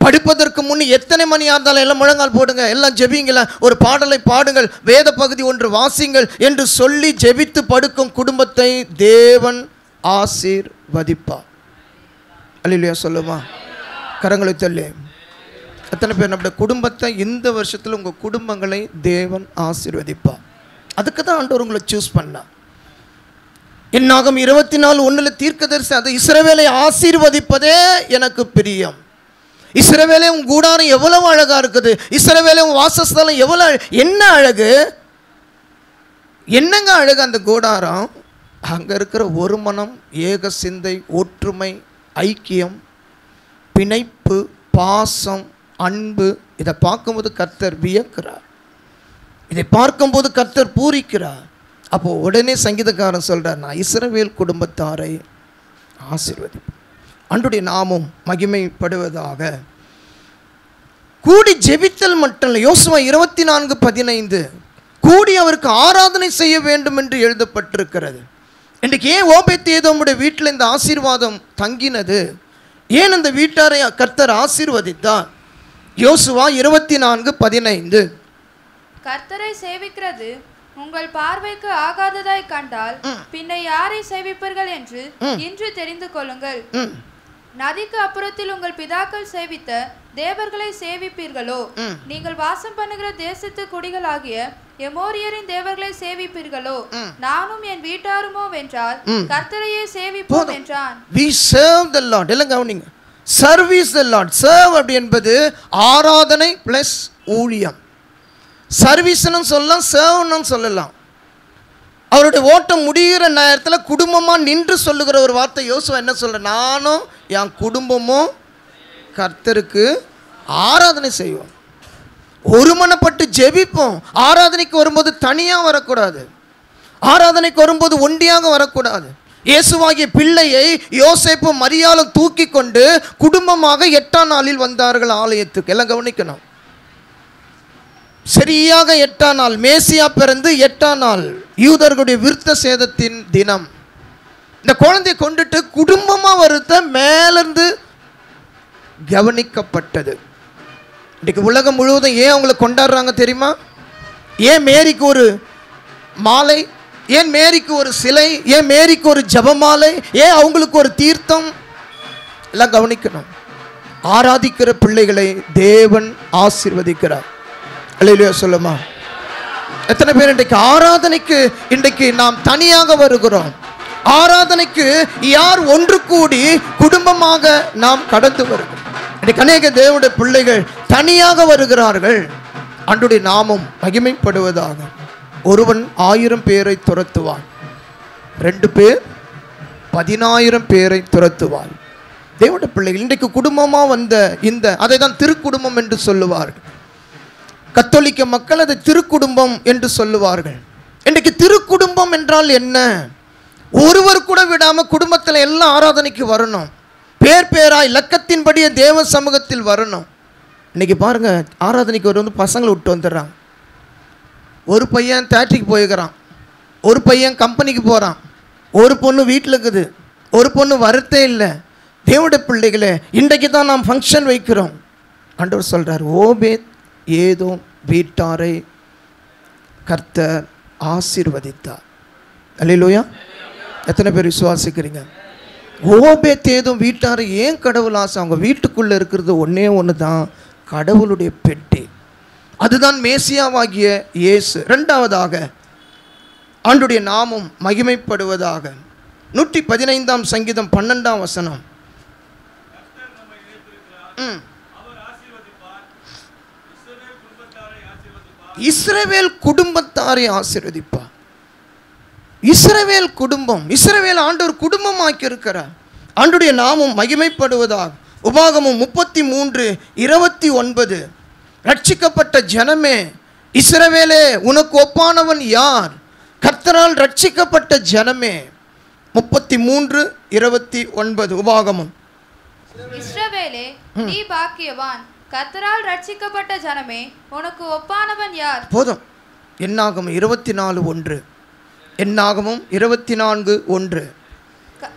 படுப்பதற்கு முன் எத்தனை மணியாக இருந்தாலும் எல்லாம் முழங்கால் போடுங்க, எல்லாம் ஜெபிங்களா, ஒரு பாடலை பாடுங்கள், வேத பகுதி ஒன்று வாசிங்கள் என்று சொல்லி ஜெபித்து படுக்கும் குடும்பத்தை தேவன் ஆசீர்வதிப்பார். அல்லேலூயா சொல்லுமா? கரங்களை தள்ளி. எத்தனை பேர் நம்முடைய குடும்பத்தை இந்த வருஷத்தில் உங்கள் குடும்பங்களை தேவன் ஆசீர்வதிப்பார்? அதுக்கு தான் ஆண்டவர் உங்களை சூஸ் பண்ணா. என்னாகும் 24:1 தீர்க்கதரிசி, அது இஸ்ரவேலை ஆசீர்வதிப்பதே எனக்கு பிரியம். இஸ்ரவேலே உன் கூடாரம் எவ்வளவு அழகா இருக்குது, இஸ்ரவேலே உன் வாசஸ்தலம் எவ்வளவு, என்ன அழகு, என்னங்க அழகு அந்த கூடாரம். அங்கே இருக்கிற ஒரு மனம், ஏக சிந்தை, ஒற்றுமை, ஐக்கியம், பிணைப்பு, பாசம், அன்பு. இதை பார்க்கும்போது கர்த்தர் வியக்கிறார். இதை பார்க்கும்போது கர்த்தர் பூரிக்கிறார். அப்போ உடனே சங்கீதக்காரன் சொல்றார், நான் இஸ்ரவேல் குடும்பத்தாரை ஆசீர்வதிப்பேன். அன்றுடைய நாமம் மகிமைப்படுவதாக. கூடி ஜெபித்தல் மட்டும் இல்லை. யோசுவா 24:15 கூடி அவருக்கு ஆராதனை செய்ய வேண்டும் என்று எழுதப்பட்டிருக்கிறது. இன்றைக்கு ஏன் ஓபேத்ஏதோமுடைய வீட்டில் இந்த ஆசீர்வாதம் தங்கினது? ஏன் அந்த வீட்டாரை கர்த்தர் ஆசீர்வதித்தார்? யோசுவா 24:15 கர்த்தரை சேவிக்கிறது உங்கள் பார்வைக்கு ஆகாததாய் கண்டால் பின்ன யாரை சேவிப்பீர்கள் என்று இன்று தெரிந்து கொள்ளுங்கள். நதிக்கு அப்புறத்தில் உங்கள் பிதாக்கள் சேவித்த தேவர்களை சேவிப்பீர்களோ? நீங்கள் வாசம் பண்ணுகிற தேசத்து குடிகளாகிய எமோரியரின் தேவர்களை சேவிப்பீர்களோ? நானும் என் வீட்டாருமோ வென்றால் கர்த்தரையே சேவிப்போம் என்றான். We serve the Lord. எல்லாம் கவனிங்க. Service the Lord. Serve அப்படி என்பது ஆராதனை பிளஸ் ஊழியம். சர்வீஸ்னு சொல்லலாம், சர்வ்னு சொல்லலாம். அவருடைய ஓட்டம் முடிகிற நேரத்தில் குடும்பமாக நின்று சொல்லுகிற ஒரு வார்த்தை யோசுவா என்ன சொல்ற? நானும் என் குடும்பமும் கர்த்தருக்கு ஆராதனை செய்வோம், ஒருமனப்பட்டு ஜெபிப்போம். ஆராதனைக்கு வரும்போது தனியாக வரக்கூடாது, ஆராதனைக்கு வரும்போது ஒண்டியாக வரக்கூடாது. இயேசுவாகிய பிள்ளையை யோசேப்பு மரியாளும் தூக்கி கொண்டு குடும்பமாக 8ஆம் நாளில் வந்தார்கள் ஆலயத்துக்கு. எல்லாம் கவனிக்கணும். சரியாக 8ஆம் நாள், மேசியா பிறந்து 8ஆம் நாள், யூதர்களுடைய விருத்த சேதத்தின் தினம். இந்த குழந்தையை கொண்டுட்டு குடும்பமாக வருத்த மேலிருந்து கவனிக்கப்பட்டது. இன்றைக்கு உலகம் முழுவதும் ஏன் அவங்களை கொண்டாடுறாங்க தெரியுமா? ஏன் மேரிக்கு ஒரு மாலை, ஏன் மேரிக்கு ஒரு சிலை, ஏன் மேரிக்கு ஒரு ஜபமாலை, ஏன் அவங்களுக்கு ஒரு தீர்த்தம்? எல்லாம் கவனிக்கணும். ஆராதிக்கிற பிள்ளைகளை தேவன் ஆசீர்வதிக்கிறார். அல்லேலூயா சொல்லுமா? எத்தனை பேர் இன்றைக்கு ஆராதனைக்கு இன்றைக்கு நாம் தனியாக வருகிறோம்? ஆராதனைக்கு யார் ஒன்று கூடி குடும்பமாக நாம் கடந்து வருகிறோம். இன்னைக்கு அநேக தேவனுடைய பிள்ளைகள் தனியாக வருகிறார்கள். ஆண்டவருடைய நாமம் மகிமைப்படுவதாக. ஒருவன் 1000 பேரை துரத்துவான், 2 பேர் 10,000 பேரை துரத்துவார். தேவனுடைய பிள்ளைகள் இன்றைக்கு குடும்பமாக வந்த இந்த அதை தான் திருக்குடும்பம் என்று சொல்லுவார்கள். கத்தோலிக்க மக்கள் அதை திருக்குடும்பம் என்று சொல்லுவார்கள். இன்றைக்கு திருக்குடும்பம் என்றால் என்ன? ஒருவர் கூட விடாம குடும்பத்தில் எல்லாம் ஆராதனைக்கு வரணும், பேர் பேராய் இலக்கத்தின்படியே தேவ சமூகத்தில் வரணும். இன்னைக்கு பாருங்க, ஆராதனைக்கு வந்து பசங்களை விட்டு வந்துடுறாங்க. ஒரு பையன் தேட்டருக்கு போயிருக்கிறான், ஒரு பையன் கம்பெனிக்கு போகிறான், ஒரு பொண்ணு வீட்டில் இருக்குது, ஒரு பொண்ணு வரத்தே இல்லை. தேவனுடைய பிள்ளைகளே, இன்றைக்கு தான் நாம் ஃபங்க்ஷன் வைக்கிறோம். ஆண்டவர் சொல்கிறார், ஓபேத் ஏதோம் வீட்டாரை கர்த்தர் ஆசீர்வதித்தார். அல்லேலூயா. எத்தனை பேர் விசுவாசிக்கிறீங்க? ஓபேத் ஏதோம் வீட்டாரை ஏன் கடவுள் ஆசை? அவங்க வீட்டுக்குள்ளே இருக்கிறது ஒன்றே ஒன்று தான், கடவுளுடைய பெட்டி. அதுதான் மேசியாவாகிய இயேசு. இரண்டாவதாக ஆண்டுடைய நாமம் மகிமைப்படுவதாக. 115 சங்கீதம் 12 வசனம். இஸ்ரவேல் குடும்பத்தாரை ஆசீர்வதிப்பார். இஸ்ரவேல் குடும்பம், இஸ்ரவேல் ஆண்டவர் குடும்பமாக்கி இருக்கிறார். ஆண்டுடைய நாமம் மகிமைப்படுவதாக. உபாகமம் 33:29. ரட்சிக்கப்பட்ட ஜனமே, இஸ்ரவேலே உனக்கு ஒப்பானவன் யார்? கர்த்தரால் ரட்சிக்கப்பட்ட ஜனமே. 33:29 உபாகமம். இஸ்ரவேலே நீ பாக்கியவான், கர்த்தரால் ரட்சிக்கப்பட்ட ஜனமே உனக்கு ஒப்பானவன் யார்? போதும். என்னாகமம் 24:1. என்னாகமம் 24:1.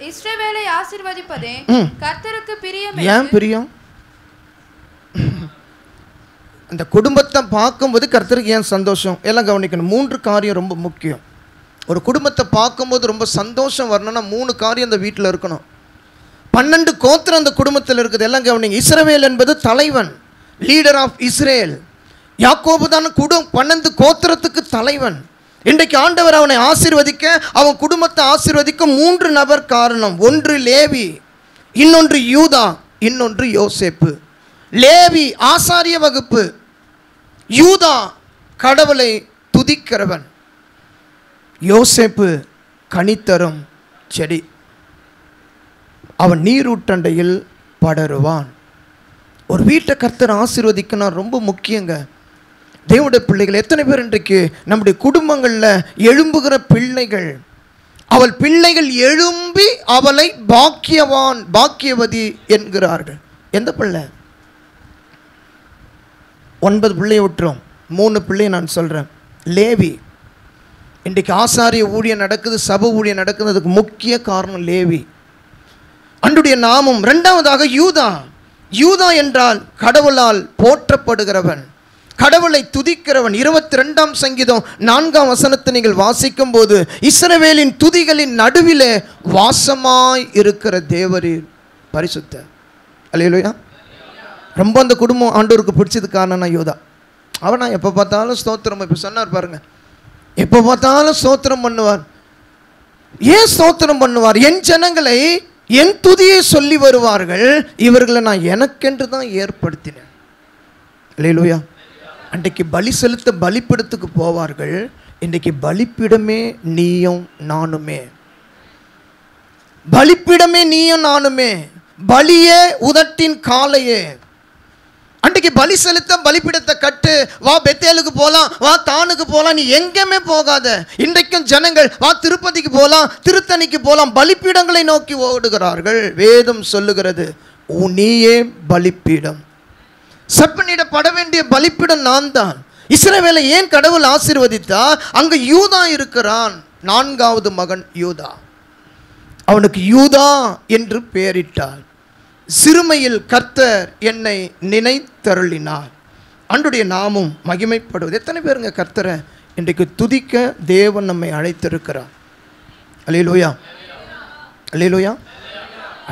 இஸ்ரவேலை ஆசீர்வதிப்பதே கர்த்தருக்கு பிரியம். ஏன் பிரியம்? அந்த குடும்பத்தை பார்க்கும்போது கர்த்தருக்கு ஏன் சந்தோஷம்? எல்லாம் கவனிக்கணும். 3 காரியம் ரொம்ப முக்கியம். ஒரு குடும்பத்தை பார்க்கும்போது ரொம்ப சந்தோஷம் வரணும்னா 3 காரியம் அந்த வீட்டில் இருக்கணும். 12 கோத்திரம் அந்த குடும்பத்தில் இருக்குது. எல்லாம் கவனிங்க. இஸ்ரவேல் என்பது தலைவன், லீடர் ஆஃப் இஸ்ரேல். யாக்கோபு தான் 12 கோத்திரத்துக்கு தலைவன். இன்றைக்கு ஆண்டவர் அவனை ஆசீர்வதிக்க, அவன் குடும்பத்தை ஆசீர்வதிக்க 3 நபர் காரணம். ஒன்று லேவி, இன்னொன்று யூதா, இன்னொன்று யோசேப்பு. லேவி ஆசாரிய வகுப்பு, யூதா கடவுளை துதிக்கிறவன், யோசேப்பு கனித்தரும் செடி. அவன் நீரூற்றண்டையில் படருவான். ஒரு வீட்டை கர்த்தர் ஆசீர்வதிக்கணும், ரொம்ப முக்கியங்க. தேவனுடைய பிள்ளைகள் எத்தனை பேர் இன்றைக்கு நம்முடைய குடும்பங்களில் எழும்புகிற பிள்ளைகள், அவள் பிள்ளைகள் எழும்பி அவளை பாக்கியவான் பாக்கியவதி என்கிறார்கள். எந்த பிள்ளை? 9 பிள்ளையை விட்டுரும், 3 பிள்ளையை நான் சொல்கிறேன். லேவி. இன்றைக்கு ஆசாரிய ஊழியம் நடக்குது, சபை ஊழியம் நடக்குது, அதுக்கு முக்கிய காரணம் லேவி. அன்றைய நாமம். இரண்டாவதாக யூதா. யூதா என்றால் கடவுளால் போற்றப்படுகிறவன், கடவுளை துதிக்கிறவன். 22 சங்கீதம் 4 வசனத்தை நீங்கள் வாசிக்கும் போது, இஸ்ரவேலின் துதிகளின் நடுவிலே வாசமாய் இருக்கிற தேவரீர் பரிசுத்த. அல்லேலூயா. ரொம்ப அந்த குடும்பம் ஆண்டவருக்கு பிடிச்சது காரணம்னா யூதா. அவனா எப்போ பார்த்தாலும் ஸ்தோத்திரம். இப்போ சொன்னார் பாருங்க, எப்போ பார்த்தாலும் ஸ்தோத்திரம் பண்ணுவார். ஏன் ஸ்தோத்திரம் பண்ணுவார்? என் ஜனங்களை என் துதியை சொல்லி வருவார்கள், இவர்களை நான் எனக்கென்று தான் ஏற்படுத்தினேன். அல்லேலூயா. அன்றைக்கு பலி செலுத்த பலிப்பிடத்துக்கு போவார்கள். இன்றைக்கு பலிப்பிடமே நீயும் நானுமே. பலிப்பிடமே நீயும் நானுமே. பலியே உதட்டின் காலையே. அன்றைக்கு பலி செலுத்த பலிப்பிடத்தை கட்டு, வா பெத்தேலுக்கு போகலாம், வா தானுக்கு போகலாம், நீ எங்கேயுமே போகாத. இன்றைக்கும் ஜனங்கள் வா திருப்பதிக்கு போகலாம், திருத்தணிக்கு போகலாம், பலிப்பீடங்களை நோக்கி ஓடுகிறார்கள். வேதம் சொல்லுகிறது, நீயே பலிப்பீடம். சப்பனிடப்பட வேண்டிய பலிப்பிடம் நான் தான். இஸ்ரவேலை ஏன் கடவுள் ஆசீர்வதித்தா? அங்கு யூதா இருக்கிறான், 4வது மகன் யூதா. அவனுக்கு யூதா என்று பெயரிட்டார். சிறுமையில் கர்த்தர் என்னை நினைத்தருளினார். அன்றைய நாமும் மகிமைப்படுவது. எத்தனை பேருங்க கர்த்தரை இன்றைக்கு துதிக்க தேவன் நம்மை அழைத்திருக்கிறார்? அல்லேலூயா, அல்லேலூயா.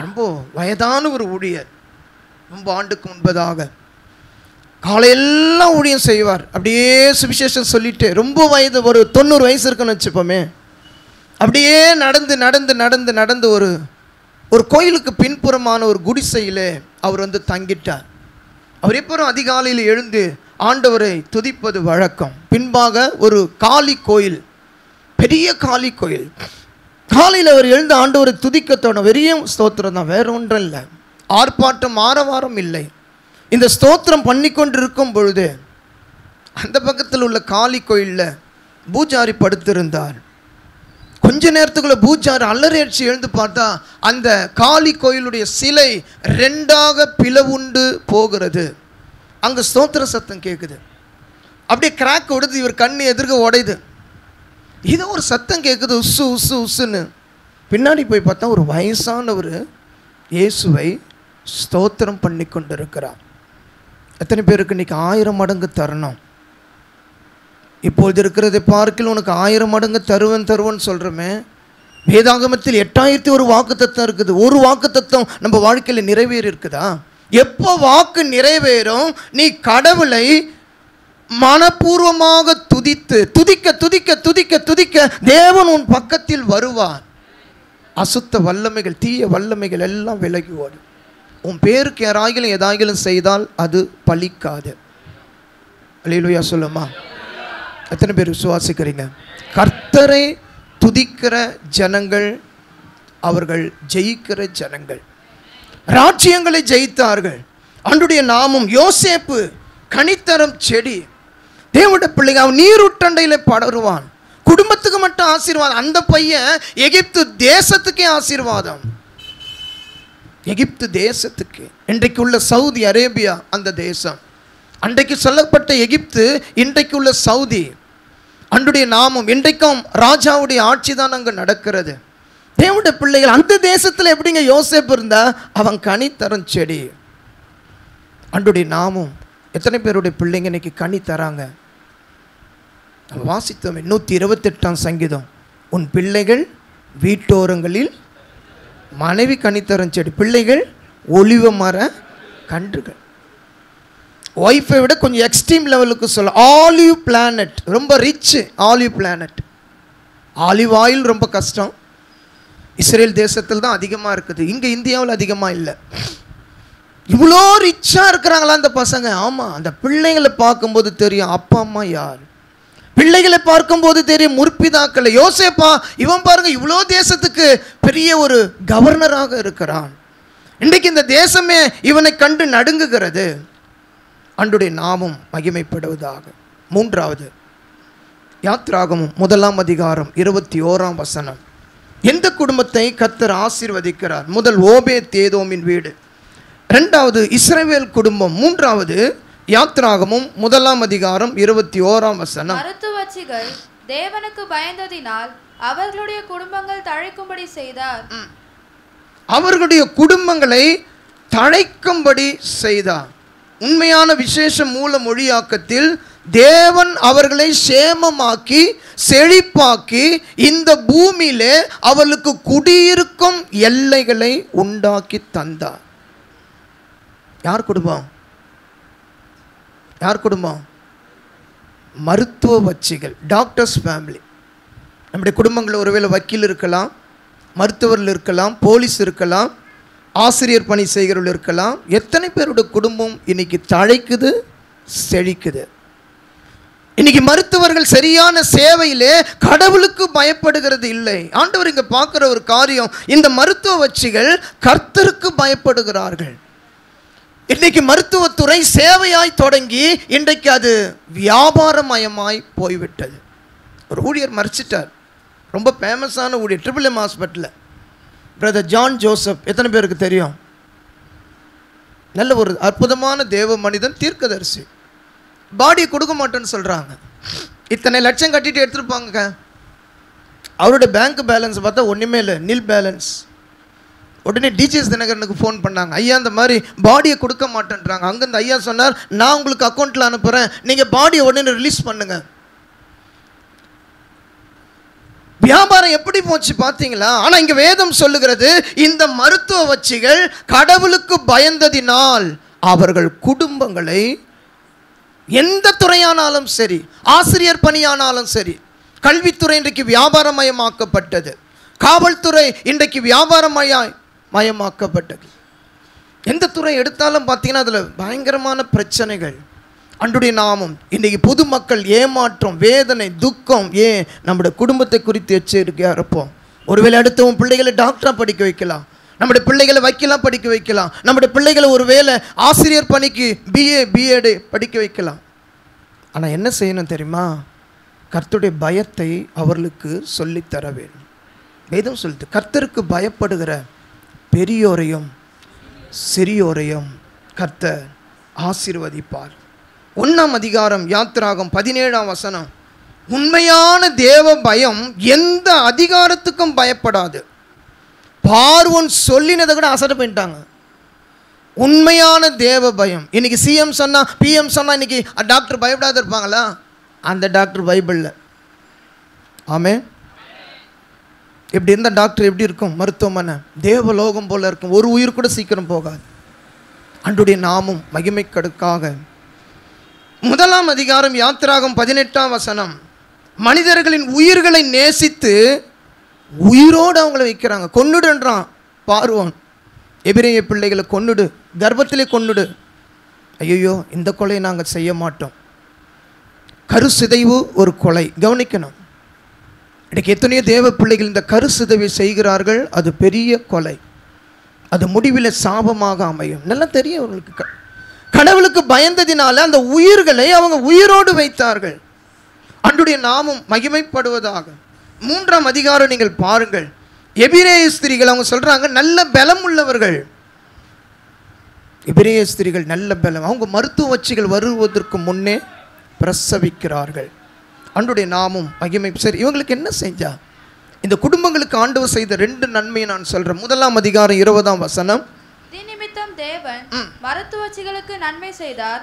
ரொம்ப வயதான ஒரு ஊழியர், ரொம்ப ஆண்டுக்கு முன்பதாக காலையெல்லாம் ஊழியம் செய்வார். அப்படியே சுவிசேஷம் சொல்லிட்டு, ரொம்ப வயது, ஒரு 90 வயசு இருக்குன்னு வச்சுப்போமே. அப்படியே நடந்து நடந்து நடந்து நடந்து ஒரு கோயிலுக்கு பின்புறமான ஒரு குடிசையில் அவர் வந்து தங்கிட்டார். அவர் எப்போ அதிகாலையில் எழுந்து ஆண்டவரை துதிப்பது வழக்கம். பின்பாக ஒரு காளி கோயில், பெரிய காளி கோயில், காலையில் அவர் எழுந்து ஆண்டவரை துதிக்கத்தோட பெரிய ஸ்தோத்திரம் தான், வேற ஒன்றும் இல்லை, ஆர்ப்பாட்டம் ஆரவாரம் இல்லை. இந்த ஸ்தோத்திரம் பண்ணி கொண்டு இருக்கும் பொழுது அந்த பக்கத்தில் உள்ள காளி கோயிலில் பூஜாரி படுத்திருந்தார். கொஞ்ச நேரத்துக்குள்ள பூஜாரி அலறி எழுந்து பார்த்தா அந்த காளி கோயிலுடைய சிலை 2ஆக பிளவுண்டு போகிறது. அங்கே ஸ்தோத்திர சத்தம் கேட்குது. அப்படியே கிராக் உடுது, இவர் கண்ணு எதிர்க்க உடையுது. இது ஒரு சத்தம் கேட்குது, உசு உசு உசுன்னு. பின்னாடி போய் பார்த்தா ஒரு வயசானவர் இயேசுவை ஸ்தோத்திரம் பண்ணி கொண்டு இருக்கிறார். எத்தனை பேருக்கு இன்னைக்கு 1000 மடங்கு தரணும்? இப்பொழுது இருக்கிறதை பார்க்கல உனக்கு 1000 மடங்கு தருவன் சொல்கிறோமே. வேதாகமத்தில் 8001 வாக்குத்தத்தம் இருக்குது. ஒரு வாக்குத்தத்தம் நம்ம வாழ்க்கையில் நிறைவேறி இருக்குதா? எப்போ வாக்கு நிறைவேறும்? நீ கடவுளை மனப்பூர்வமாக துதித்து துதிக்க துதிக்க துதிக்க துதிக்க தேவன் உன் பக்கத்தில் வருவார். அசுத்த வல்லமைகள், தீய வல்லமைகள் எல்லாம் விலகி ஓடும். உன் பேருக்கு யாராகிலும் ஏதாகிலும் செய்தால் அது பலிக்காது. அல்லேலூயா சொல்லுமா? எத்தனை பேர் விசுவாசிக்கிறீங்க? கர்த்தரை துதிக்கிற ஜனங்கள் அவர்கள் ஜெயிக்கிற ஜனங்கள். ராஜ்யங்களை ஜெயித்தார்கள். ஆண்டுடைய நாமம். யோசேப்பு கனித்தரம் செடி, தேவனுடைய பிள்ளைங்க. அவன் நீருட்டண்டையில் படருவான். குடும்பத்துக்கு மட்டும் ஆசீர்வாதம். அந்த பையன் எகிப்து தேசத்துக்கே ஆசீர்வாதம். எகிப்து தேசத்துக்கு. இன்றைக்கு உள்ள சவுதி அரேபியா அந்த தேசம். அன்றைக்கு சொல்லப்பட்ட எகிப்து இன்றைக்கு உள்ள சவுதி. அன்றைய நாமம். இன்றைக்கும் ராஜாவுடைய ஆட்சி தான் அங்கே நடக்கிறது. தேவனுடைய பிள்ளைகள் அந்த தேசத்தில் எப்படிங்க யோசேப்பு இருந்தா? அவன் கனி தரும் செடி. அன்றைய நாமம். எத்தனை பேருடைய பிள்ளைங்க இன்னைக்கு கனி தராங்க? வாசித்தோம் 128ஆம் சங்கீதம். உன் பிள்ளைகள் வீட்டோரங்களில் மனைவி கனித்தரும் செடி, பிள்ளைகள் ஒலிவ மர கன்றுகள். ஒய்ஃபை விட கொஞ்சம் எக்ஸ்ட்ரீம் லெவலுக்கு சொல்ல, ஆலிவ் பிளானட். ரொம்ப rich olive planet. Olive oil ரொம்ப கஷ்டம். இஸ்ரேல் தேசத்தில் தான் அதிகமாக இருக்குது, இங்கே இந்தியாவில் அதிகமாக இல்லை. இவ்வளோ ரிச்சாக இருக்கிறாங்களா அந்த பசங்க? ஆமாம். அந்த பிள்ளைங்களை பார்க்கும்போது தெரியும் அப்பா அம்மா யார். பிள்ளைகளை பார்க்கும்போது தெரியும் முற்பிதாக்களை. யோசேப்பா இவன் பாருங்க இவ்வளோ தேசத்துக்கு பெரிய ஒரு கவர்னராக இருக்கிறான். இன்றைக்கு இந்த தேசமே இவனை கண்டு நடுங்குகிறது. அன்றைய நாமம் மகிமைப்படுவதாக. 3வது யாத்ராகமம் 1ஆம் அதிகாரம் 21ஆம் வசனம். எந்த குடும்பத்தை கர்த்தர் ஆசீர்வதிக்கிறார்? முதல் ஓபேத் ஏதோமின் வீடு, 2வது இஸ்ரவேல் குடும்பம், 3வது யாத்ராகமும் 1ஆம் அதிகாரம் 21ஆம் வசனம். மருத்துவச்சிகள் தேவனுக்கு பயந்ததினால் அவர்களுடைய குடும்பங்கள் தழைக்கும்படி செய்தார். அவர்களுடைய குடும்பங்களை தழைக்கும்படி செய்தார். உண்மையான விசேஷ மூல மொழியாக்கத்தில் தேவன் அவர்களை சேமமாக்கி செழிப்பாக்கி இந்த பூமியிலே அவர்களுக்கு குடியிருக்கும் எல்லைகளை உண்டாக்கி தந்தார். யார் குடும்பம்? யார் குடும்பம்? மருத்துவ வச்சிகள், டாக்டர்ஸ் ஃபேமிலி. நம்முடைய குடும்பங்களில் ஒருவேளை வக்கீல் இருக்கலாம், மருத்துவர்கள் இருக்கலாம், போலீஸ் இருக்கலாம், ஆசிரியர் பணி செய்கிறவர்கள் இருக்கலாம். எத்தனை பேருடைய குடும்பம் இன்னைக்கு தழைக்குது, செழிக்குது? இன்னைக்கு மருத்துவர்கள் சரியான சேவையிலே கடவுளுக்கு பயப்படுகிறது இல்லை. ஆண்டவர் இங்கே பார்க்குற ஒரு காரியம், இந்த மருத்துவ வச்சிகள் கர்த்தருக்கு பயப்படுகிறார்கள். இன்றைக்கு மருத்துவத்துறை சேவையாய் தொடங்கி இன்றைக்கு அது வியாபாரமயமாய் போய்விட்டது. ஒரு ஊழியர் மறிச்சிட்டார், ரொம்ப ஃபேமஸான ஊழியர், ட்ரிபிள் எம் ஹாஸ்பிட்டலில் பிரதர் ஜான் ஜோசப். எத்தனை பேருக்கு தெரியும்? நல்ல ஒரு அற்புதமான தேவ மனிதன், தீர்க்கதரிசி. பாடியை கொடுக்க மாட்டேன்னு சொல்கிறாங்க. இத்தனை லட்சம் கட்டிட்டு எடுத்துருப்பாங்க. அவரோட பேங்க் பேலன்ஸ் பார்த்தா ஒன்றுமே இல்லை, நில் பேலன்ஸ். உடனே டிஜிஎஸ் தினகரனுக்கு ஃபோன் பண்ணாங்க, ஐயா இந்த மாதிரி பாடியை கொடுக்க மாட்டேன்றாங்க. அங்கேருந்து ஐயா சொன்னார், நான் உங்களுக்கு அக்கௌண்ட்டில் அனுப்புகிறேன், நீங்கள் பாடியை உடனே ரிலீஸ் பண்ணுங்க. வியாபாரம் எப்படி போச்சு பார்த்தீங்களா? ஆனால் இங்கே வேதம் சொல்லுகிறது, இந்த மருத்துவ வச்சிகள் கடவுளுக்கு பயந்ததினால் அவர்கள் குடும்பங்களை, எந்த துறையானாலும் சரி, ஆசிரியர் பணியானாலும் சரி, கல்வித்துறை இன்றைக்கு வியாபாரமயமாக்கப்பட்டது. காவல்துறை இன்றைக்கு வியாபாரமயமாக்கப்பட்டது. எந்த துறை எடுத்தாலும் பார்த்தீங்கன்னா அதில் பயங்கரமான பிரச்சனைகள். அன்றைய நாமம் இன்றைக்கி பொதுமக்கள் ஏமாற்றம், வேதனை, துக்கம். ஏன் நம்முடைய குடும்பத்தை குறித்து எச்சரிக்கையாக இருப்போம். ஒருவேளை அடுத்தவன் பிள்ளைகளை டாக்டராக படிக்க வைக்கலாம், நம்முடைய பிள்ளைகளை வக்கீலாக படிக்க வைக்கலாம், நம்முடைய பிள்ளைகளை ஒருவேளை ஆசிரியர் பணிக்கு பிஏடு படிக்க வைக்கலாம். ஆனால் என்ன செய்யணும் தெரியுமா? கர்த்தருடைய பயத்தை அவர்களுக்கு சொல்லித்தர வேண்டும். வேதம் சொல்லுது, கர்த்தருக்கு பயப்படுகிற பெரியோரையும் சிறியோரையும் கர்த்தர் ஆசீர்வதிப்பார். 1ஆம் அதிகாரம் யாத்திராகம் 17ஆம் வசனம். உண்மையான தேவ பயம் எந்த அதிகாரத்துக்கும் பயப்படாது. பார்வோன் சொல்லினதை கூட அசட்டை பண்ணிட்டாங்க. உண்மையான தேவ பயம். இன்னைக்கு சிஎம் சொன்னா, பிஎம் சொன்னா இன்னைக்கு டாக்டர் பயப்படாத இருப்பாங்களா? அந்த டாக்டர் பைபிளில். ஆமே. இப்படி இருந்தால் டாக்டர் எப்படி இருக்கும்? மருத்துவமனை தேவலோகம் போல இருக்கும். ஒரு உயிர் கூட சீக்கிரம் போகாது. அன்றைய நாமும் மகிமைக்கடுக்காக 1ஆம் அதிகாரம் யாத்திராகம் 18ஆம் வசனம். மனிதர்களின் உயிர்களை நேசித்து உயிரோடு அவங்கள வைக்கிறாங்க. கொன்னுடுன்றான் பார்வோன். எபிரேய பிள்ளைகளை கொன்னுடு, கர்ப்பத்திலே கொன்னுடு. ஐயோ, இந்த கொலையை நாங்கள் செய்ய மாட்டோம். கருசிதைவு ஒரு கொலை. கவனிக்கணும். இன்றைக்கு எத்தனையோ தேவ பிள்ளைகள் இந்த கருசிதைவை செய்கிறார்கள். அது பெரிய கொலை. அது முடிவில் சாபமாக அமையும். நல்லா தெரியும் அவர்களுக்கு. கடவுளுக்கு பயந்ததினால அந்த உயிர்களை அவங்க உயிரோடு வைத்தார்கள். அன்றைய நாமும் மகிமைப்படுவதாக. 3ஆம் அதிகாரம் நீங்கள் பாருங்கள். எபிரேய ஸ்திரீகள் அவங்க சொல்றாங்க நல்ல பலம் உள்ளவர்கள். எபிரேய ஸ்திரீகள் நல்ல பலம். அவங்க மருத்துவ வச்சிகள் வருவதற்கு முன்னே பிரசவிக்கிறார்கள். அன்றைய நாமும் மகிமை. சரி, இவங்களுக்கு என்ன செஞ்சா? இந்த குடும்பங்களுக்கு ஆண்டவர் செய்த 2 நன்மையை நான் சொல்றேன். 1ஆம் அதிகாரம் 20ஆம் வசனம். நிமித்தம் தேவன் மருத்துவச்சிகளுக்கு நன்மை செய்தார்.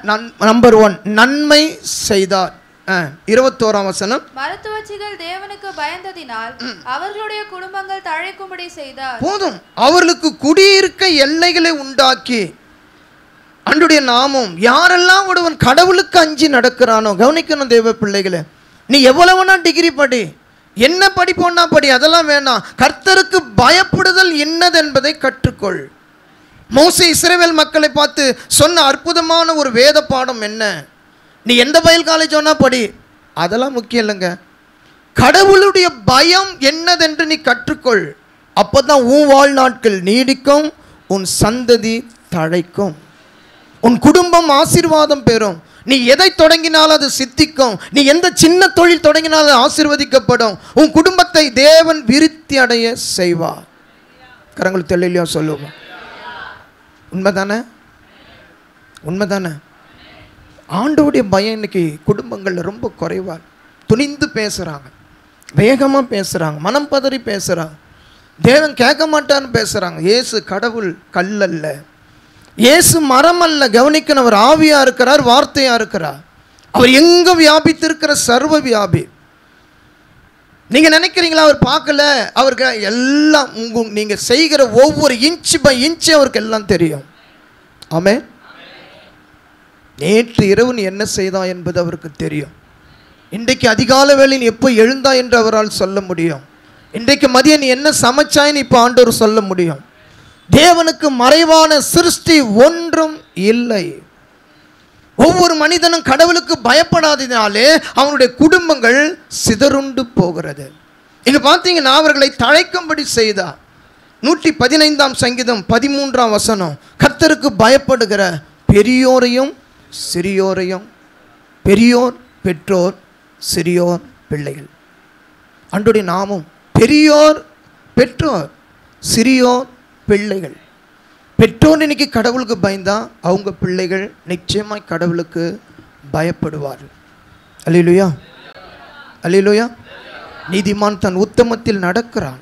நம்பர் 1 நன்மை செய்தார். 21ஆம் வசனம். மருத்துவச்சிகள் தேவனுக்கு பயந்ததினால் அவர்களுடைய குடும்பங்கள் தழைக்கும்படி செய்தார். போதும். அவர்களுக்கு குடியிருக்க எல்லைகளை உண்டாக்கி. அன்றைய நாமும் யாரெல்லாம் ஒருவன் கடவுளுக்கு அஞ்சி நடக்கிறானோ, கவனிக்கணும் தேவ பிள்ளைகளை. நீ எவ்வளவுனா டிகிரி படி, என்ன படிப்போன்னா படி, அதெல்லாம் வேணாம். கர்த்தருக்கு பயப்படுதல் என்னது என்பதை கற்றுக்கொள். மோசே இஸ்ரவேல் மக்களை பார்த்து சொன்ன அற்புதமான ஒரு வேத பாடம் என்ன? நீ எந்த பைபிள் காலேஜ் வேணா படி, அதெல்லாம் முக்கியம் இல்லைங்க. கடவுளுடைய பயம் என்னதென்று நீ கற்றுக்கொள். அப்போதான் உன் வாழ்நாட்கள் நீடிக்கும், உன் சந்ததி தழைக்கும், உன் குடும்பம் ஆசீர்வாதம் பெறும். நீ எதை தொடங்கினாலும் அது சித்திக்கும். நீ எந்த சின்ன தொழில் தொடங்கினாலும் ஆசீர்வதிக்கப்படும். உன் குடும்பத்தை தேவன் விருத்தி அடைய செய்வார். கரங்கள் தெளிலையா சொல்லுவோம். உண்மைதானே? உண்மைதானே? ஆண்டவருடைய பயம் இன்னைக்கு குடும்பங்களில் ரொம்ப குறைவாக. துணிந்து பேசுகிறாங்க, வேகமாக பேசுகிறாங்க, மனம் பதறி பேசுகிறாங்க, தேவன் கேட்க மாட்டான்னு பேசுகிறாங்க. இயேசு கடவுள் கல்லல்ல, இயேசு மரம் அல்ல. கவனிக்கணும், அவர் ஆவியாக இருக்கிறார், வார்த்தையாக இருக்கிறார். அவர் எங்கே வியாபித்திருக்கிற சர்வ வியாபி. நீங்கள் நினைக்கிறீங்களா அவர் பார்க்கல? அவருக்கு எல்லாம் நீங்கள் செய்கிற ஒவ்வொரு இன்ச்சு பை இன்ச்சு அவருக்கு எல்லாம் தெரியும். ஆமே. நேற்று இரவு நீ என்ன செய்தா என்பது அவருக்கு தெரியும். இன்றைக்கு அதிகால வேளையில் எப்போ எழுந்தா என்று அவரால் சொல்ல முடியும். இன்றைக்கு மதியம் நீ என்ன சமைச்சாயின்னு இப்போ ஆண்டவர் சொல்ல முடியும். தேவனுக்கு மறைவான சிருஷ்டி ஒன்றும் இல்லை. ஒவ்வொரு மனிதனும் கடவுளுக்கு பயப்படாததினாலே அவனுடைய குடும்பங்கள் சிதறுண்டு போகிறது. இங்க பார்த்தீங்கன்னா அவர்களை தழைக்கும்படி செய்தார். 115ஆம் சங்கீதம் 13ஆம் வசனம். கர்த்தருக்கு பயப்படுகிற பெரியோரையும் சிறியோரையும், பெரியோர் பெற்றோர், சிறியோர் பிள்ளைகள். அன்றைய நாமும் பெரியோர் பெற்றோர், சிறியோர் பிள்ளைகள். பெற்றோர் இன்னைக்கு கடவுளுக்கு பயந்தா அவங்க பிள்ளைகள் நிச்சயமாய் கடவுளுக்கு பயப்படுவார்கள். அல்லேலூயா, அல்லேலூயா. நீதிமான் தன் உத்தமத்தில் நடக்கிறான்,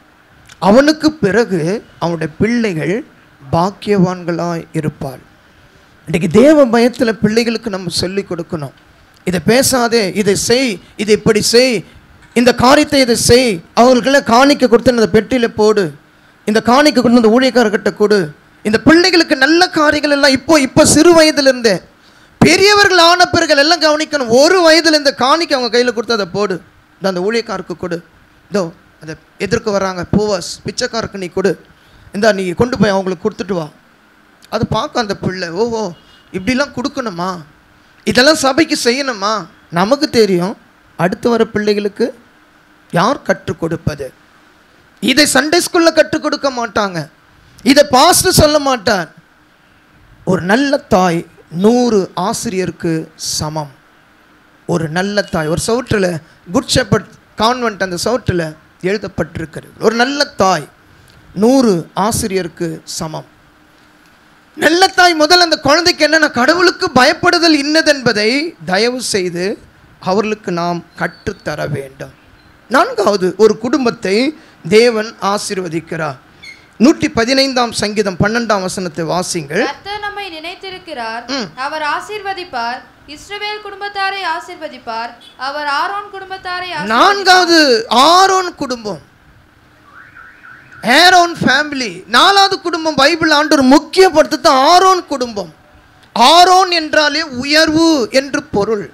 அவனுக்கு பிறகு அவனுடைய பிள்ளைகள் பாக்கியவான்களாய் இருப்பார். இன்றைக்கு தேவ பயத்தில் பிள்ளைகளுக்கு நம்ம சொல்லிக் கொடுக்கணும். இதை பேசாதே, இதை செய், இதை இப்படி செய், இந்த காரியத்தை இதை செய். அவங்களுக்கெல்லாம் காணிக்க கொடுத்து இந்த பெட்டியில் போடு, இந்த காணிக்க கொடுத்து இந்த ஊழியக்காரர்கிட்ட கொடு. இந்த பிள்ளைகளுக்கு நல்ல காரியங்கள் எல்லாம் இப்போ சிறு வயதிலிருந்தே, பெரியவர்கள் ஆன பிறகு எல்லாம் கவனிக்கணும். 1 வயதில் இந்த காணிக்க அவங்க கையில் கொடுத்து அதை போடு. இந்த அந்த ஊழியக்காருக்கு கொடு, இதோ அந்த எதிர்க்கு வர்றாங்க பூவர்ஸ் பிச்சைக்காருக்கு நீ கொடு, இந்தா நீ கொண்டு போய் அவங்களுக்கு கொடுத்துட்டு வா. அது பார்க்க அந்த பிள்ளை, ஓஹோ இப்படிலாம் கொடுக்கணுமா, இதெல்லாம் சபைக்கு செய்யணுமா. நமக்கு தெரியும், அடுத்து வர பிள்ளைகளுக்கு யார் கற்றுக் கொடுப்பது? இதை சண்டே ஸ்கூலில் கற்றுக் கொடுக்க மாட்டாங்க, இதை பாஸ்டர் சொல்ல மாட்டார். ஒரு நல்ல தாய் 100 ஆசிரியருக்கு சமம். ஒரு நல்ல தாய், ஒரு சவுற்றில் குட் ஷெப்பர்ட் கான்வென்ட் அந்த சவுற்றில் எழுதப்பட்டிருக்கிறது, ஒரு நல்ல தாய் 100 ஆசிரியருக்கு சமம். நல்ல தாய் முதல் அந்த குழந்தைக்கு என்னென்ன, கடவுளுக்கு பயப்படுதல் இன்னதென்பதை தயவு செய்து அவர்களுக்கு நாம் கற்றுத்தர வேண்டும். 4வது, ஒரு குடும்பத்தை தேவன் ஆசீர்வதிக்கிறார். 115ஆம் சங்கீதம் 12ஆம் வசனத்தை வாசிங்கள். கர்த்தர் நம்மை நினைத்திருக்கிறார், அவர் ஆசீர்வதிப்பார், இஸ்ரவேல் குடும்பத்தாரை ஆசீர்வதிப்பார், அவர் ஆரோன் குடும்பத்தாரை. 4வது ஆரோன் குடும்பம், ஆரோன் ஃபேமிலி. 4வது குடும்பம் பைபிள் ஆண்டவர் முக்கியப்படுத்த ஆரோன் குடும்பம். ஆரோன் என்றாலே உயர்வு என்று பொருள்.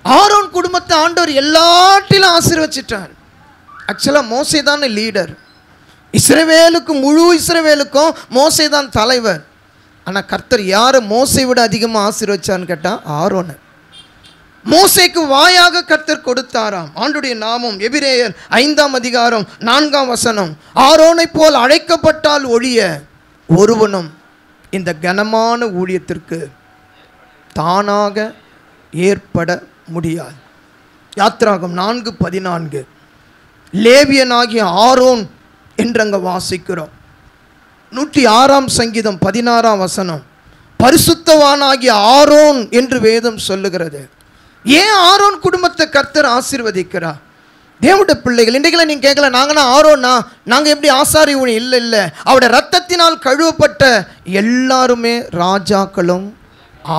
ஆரோன் குடும்பத்தை ஆண்டவர் எல்லாத்திலும் ஆசீர்வச்சிட்டார். ஆக்சுவலாக மோசே தான் லீடர், இஸ்ரவேலுக்கும் முழு இஸ்ரவேலுக்கும் மோசே தான் தலைவர். ஆனால் கர்த்தர் யாரை மோசை விட அதிகமாக ஆசீர்வச்சான்னு கேட்டால் ஆரோனை. மோசேக்கு வாயாக கர்த்தர் கொடுத்தாராம். ஆண்டுடைய நாமம் எபிரேயர் 5ஆம் அதிகாரம் 4ஆம் வசனம், ஆரோனை போல் அழைக்கப்பட்டால் ஒழிய ஒருவனும் இந்த கனமான ஊழியத்திற்கு தானாக ஏற்பட முடியாது. யாத்ராகம் 4:14, லேவியனாகிய ஆரோன் என்று அங்கே வாசிக்கிறோம். 106ஆம் சங்கீதம் 16ஆம் வசனம், பரிசுத்தவானாகிய ஆரோன் என்று வேதம் சொல்லுகிறது. ஏன் ஆரோன் குடும்பத்தை கர்த்தர் ஆசீர்வதிக்கிறார்? தேவனுடைய பிள்ளைகள் இன்றைக்கெல்லாம் நீங்கள் கேட்கல, நாங்கன்னா ஆரோனா நாங்கள் எப்படி ஆசாரி ஊழி? இல்லை இல்லை, அவருடைய ரத்தத்தினால் கழுவப்பட்ட எல்லாருமே ராஜாக்களும்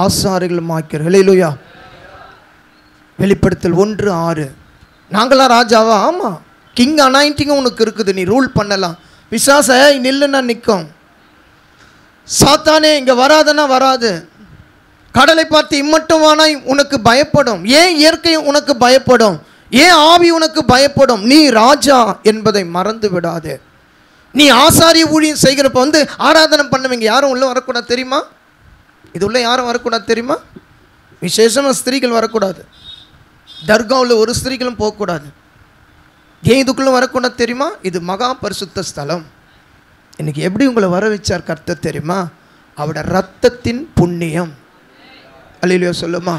ஆசாரிகளும் ஆக்கிறார். ஹல்லேலூயா. வெளிப்படுத்தல் 1:6, நாங்களாம் ராஜாவா? ஆமாம், கிங் அனாயிண்டிங்கும் உனக்கு இருக்குது, நீ ரூல் பண்ணலாம். பிசாச நில்லுன்னா நிற்கும், சாத்தானே இங்கே வராதனா வராது, கடலை பார்த்து இம்மட்டும் வானாய் உனக்கு பயப்படும். ஏன் இயற்கை உனக்கு பயப்படும்? ஏன் ஆவி உனக்கு பயப்படும்? நீ ராஜா என்பதை மறந்து விடாது. நீ ஆசாரிய ஊழியம் செய்கிறப்ப ஆராதனை பண்ணுவீங்க, யாரும் உள்ளே வரக்கூடாது தெரியுமா? இது உள்ள யாரும் வரக்கூடாது தெரியுமா? விசேஷமாக ஸ்திரீகள் வரக்கூடாது, தர்காவில் ஒரு ஸ்திரீகளும் போகக்கூடாது. ஏன் இதுக்குள்ளே வரக்கூடாது தெரியுமா? இது மகா பரிசுத்த ஸ்தலம். இன்னைக்கு எப்படி உங்களை வர வச்சார் கர்த்தர் தெரியுமா? அவருடைய ரத்தத்தின் புண்ணியம். அல்லேலூயா சொல்லுமா?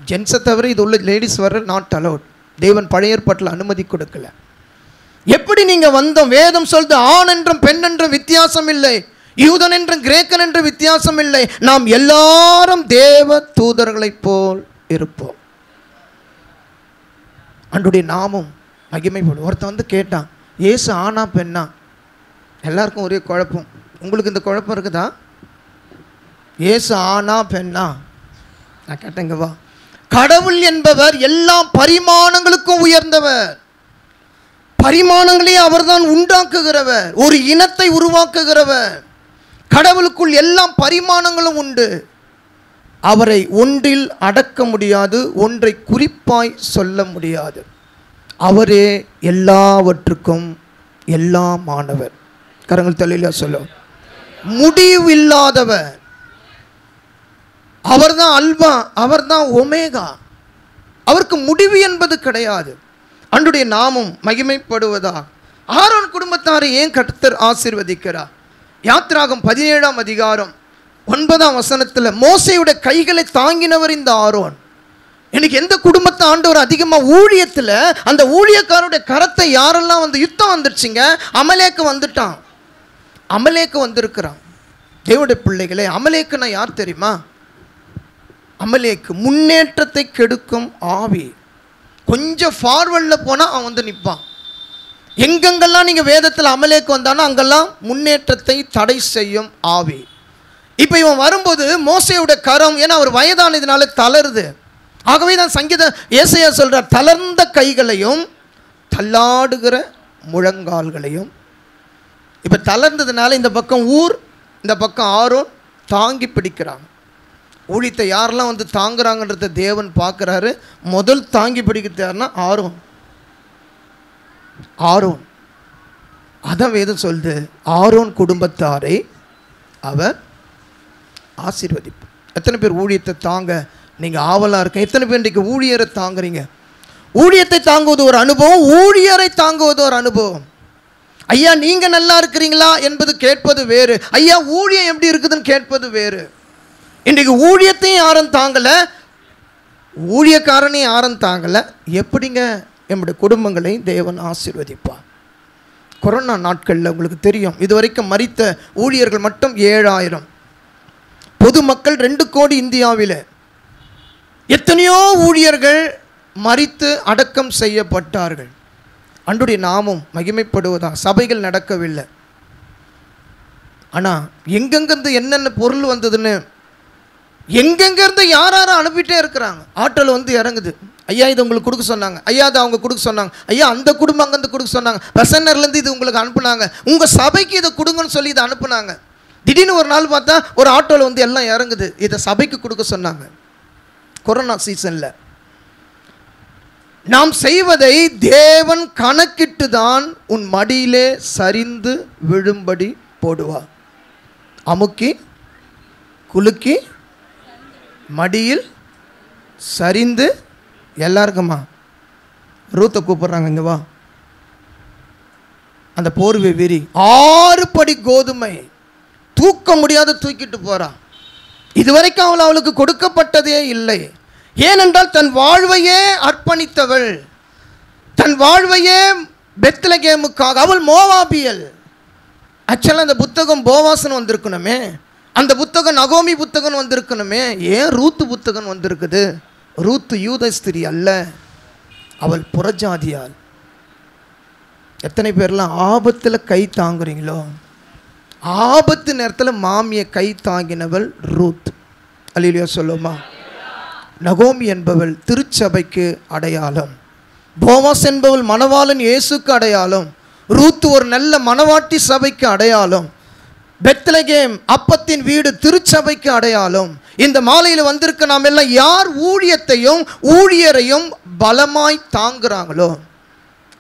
ஜென்ஸை தவிர இது உள்ள லேடிஸ் வர நாட் அலவுட். தேவன் பழைய ஏற்பாட்டில் அனுமதி கொடுக்கல. எப்படி நீங்கள் வந்தோம்? வேதம் சொல்லுது, ஆண் என்றும் பெண் என்றும் வித்தியாசம் இல்லை, யூதன் என்றும் கிரேக்கன் என்று வித்தியாசம் இல்லை, நாம் எல்லாரும் தேவ தூதர்களைப் போல் இருப்போம். அன்றைய நாமம் மகிமைப்படும். ஒருத்தன் கேட்டான், ஏசு ஆனா பெண்ணா? எல்லாருக்கும் ஒரே குழப்பம். உங்களுக்கு இந்த குழப்பம் இருக்குதா? ஏசு ஆனா பெண்ணா? நான் கேட்டேங்க, வா. கடவுள் என்பவர் எல்லா பரிமாணங்களுக்கும் உயர்ந்தவர். பரிமாணங்களையே அவர்தான் உண்டாக்குகிறவர், ஒரு இனத்தை உருவாக்குகிறவர். கடவுளுக்குள் எல்லா பரிமாணங்களும் உண்டு. அவரை ஒன்றில் அடக்க முடியாது, ஒன்றை குறிப்பாய் சொல்ல முடியாது. அவரே எல்லாவற்றுக்கும் எல்லாமானவர். கரங்கள் தலையில சொல்ல, முடிவில்லாதவர். அவர்தான் அல்பா, அவர்தான் ஒமேகா. அவருக்கு முடிவு என்பது கிடையாது. அன்றைய நாமம் மகிமைப்படுவதா. ஆரோன் குடும்பத்தாரை ஏன் கர்த்தர் ஆசீர்வதிக்கிறார்? யாத்ராகம் 17ஆம் அதிகாரம் 9ஆம் வசனத்தில், மோசேயுடைய கைகளை தாங்கினவர் இந்த ஆரோன். எனக்கு எந்த குடும்பத்தை ஆண்டவர் அதிகமாக ஊழியத்தில் அந்த ஊழியக்காரருடைய கரத்தை யாரெல்லாம் யுத்தம் வந்துடுச்சிங்க, அமலேக்கு வந்துட்டான், அமலேக்கு வந்திருக்கிறான். தேவனுடைய பிள்ளைகளே, அமலேக்குன்னா யார் தெரியுமா? அமலேக்கு முன்னேற்றத்தை கெடுக்கும் ஆவி. கொஞ்சம் ஃபார்வர்டில் போனால் அவன் நிற்பான். எங்கெங்கெல்லாம் நீங்கள் வேதத்தில் அமலேக்கு வந்தானோ அங்கெல்லாம் முன்னேற்றத்தை தடை செய்யும் ஆவி. இப்போ இவன் வரும்போது மோசேயுடைய கரம், ஏன்னா அவர் வயதானதுனால தளருது. ஆகவே தான் சங்கீத ஏசாயா சொல்கிறார், தளர்ந்த கைகளையும் தள்ளாடுகிற முழங்கால்களையும். இப்போ தளர்ந்ததுனால இந்த பக்கம் ஊர், இந்த பக்கம் ஆரோன் தாங்கி பிடிக்கிறாங்க. ஊழியத்தை யாரெல்லாம் வந்து தாங்குறாங்கன்றத தேவன் பார்க்குறாரு. முதல் தாங்கி பிடிக்கிறது யாருன்னா ஆரோன். அதான் வேதம் சொல்லுது, ஆரோன் குடும்பத்தாரை அவர் ஆசீர்வதிப்பார். எத்தனை பேர் ஊழியத்தை தாங்க நீங்கள் ஆவலாக இருக்க? எத்தனை பேர் இன்றைக்கு ஊழியரை தாங்குறீங்க? ஊழியத்தை தாங்குவது ஒரு அனுபவம், ஊழியரை தாங்குவது ஒரு அனுபவம். ஐயா நீங்கள் நல்லா இருக்கிறீங்களா என்பது கேட்பது வேறு, ஐயா ஊழியம் எப்படி இருக்குதுன்னு கேட்பது வேறு. இன்றைக்கு ஊழியத்தையும் யாரும் தாங்கலை, ஊழியக்காரனையும் யாரும் தாங்கலை. எப்படிங்க நம்முடைய குடும்பங்களை தேவன் ஆசீர்வதிப்பார்? கொரோனா நாட்களில் உங்களுக்கு தெரியும், இதுவரைக்கும் மரித்த ஊழியர்கள் மட்டும் 7000, பொதுமக்கள் 2 கோடி. இந்தியாவில் எத்தனையோ ஊழியர்கள் மரித்து அடக்கம் செய்யப்பட்டார்கள். அன்றைய நாமும் மகிமைப்படுவதா? சபைகள் நடக்கவில்லை. ஆனால் எங்கெங்கிருந்து என்னென்ன பொருள் வந்ததுன்னு எங்கெங்கிருந்து யாரும் அனுப்பிட்டே இருக்கிறாங்க. ஆட்டோவில் வந்து இறங்குது, ஐயா இது உங்களுக்கு கொடுக்க சொன்னாங்க, ஐயா அதை அவங்க கொடுக்க சொன்னாங்க, ஐயா அந்த குடும்பம் அங்கேருந்து கொடுக்க சொன்னாங்க, பெசன்னர்லேருந்து இது உங்களுக்கு அனுப்புனாங்க, உங்கள் சபைக்கு இதை கொடுங்கன்னு சொல்லி இதை அனுப்புனாங்க. திடீர்னு ஒரு நாள் பார்த்தா ஒரு ஆட்டோவில் வந்து எல்லாம் இறங்குது, இதை சபைக்கு கொடுக்க சொன்னாங்க. கொரோனா சீசனில் நாம் செய்வதை தேவன் கணக்கிட்டு தான் உன் மடியிலே சரிந்து விழும்படி போடுவார். அமுக்கி குலுக்கி மடியில் சரிந்து. எல்லாருக்குமா ரூத்தை கூப்பிட்றாங்க, இங்கே வா. அந்த போர்வை விரி. 6 படி கோதுமை தூக்க முடியாத தூக்கிட்டு போறா. இதுவரைக்கும் அவளுக்கு கொடுக்கப்பட்டதே இல்லை. ஏனென்றால் தன் வாழ்வையே அர்ப்பணித்தவள், தன் வாழ்வையே பெத்லகேமுக்காக. அவள் மோவாபியல். ஆக்சுவலாக அந்த புத்தகம் போவாசன் வந்திருக்கணுமே, அந்த புத்தகம் நகோமி புத்தகம் வந்திருக்கணுமே. ஏன் ரூத்து புத்தகம் வந்திருக்குது? ரூத்து யூத ஸ்திரீ அல்ல, அவள் புறஜாதியால். எத்தனை பேர்லாம் ஆபத்தில் கை தாங்குறீங்களோ? ஆபத்து நேரத்தில் மாமியை கை தாங்கினவள் ரூத். அல்லேலூயா சொல்லுமா? நகோமி என்பவள் திருச்சபைக்கு அடையாளம். போவாஸ் என்பவள் மணவாளன் இயேசுக்கு அடையாளம். ரூத் ஒரு நல்ல மணவாட்டி சபைக்கு அடையாளம். பெத்லகேம் அப்பத்தின் வீடு திருச்சபைக்கு அடையாளம். இந்த மாலையில் வந்திருக்க நாம் எல்லாம் யார் ஊழியத்தையும் ஊழியரையும் பலமாய் தாங்குறாங்களோ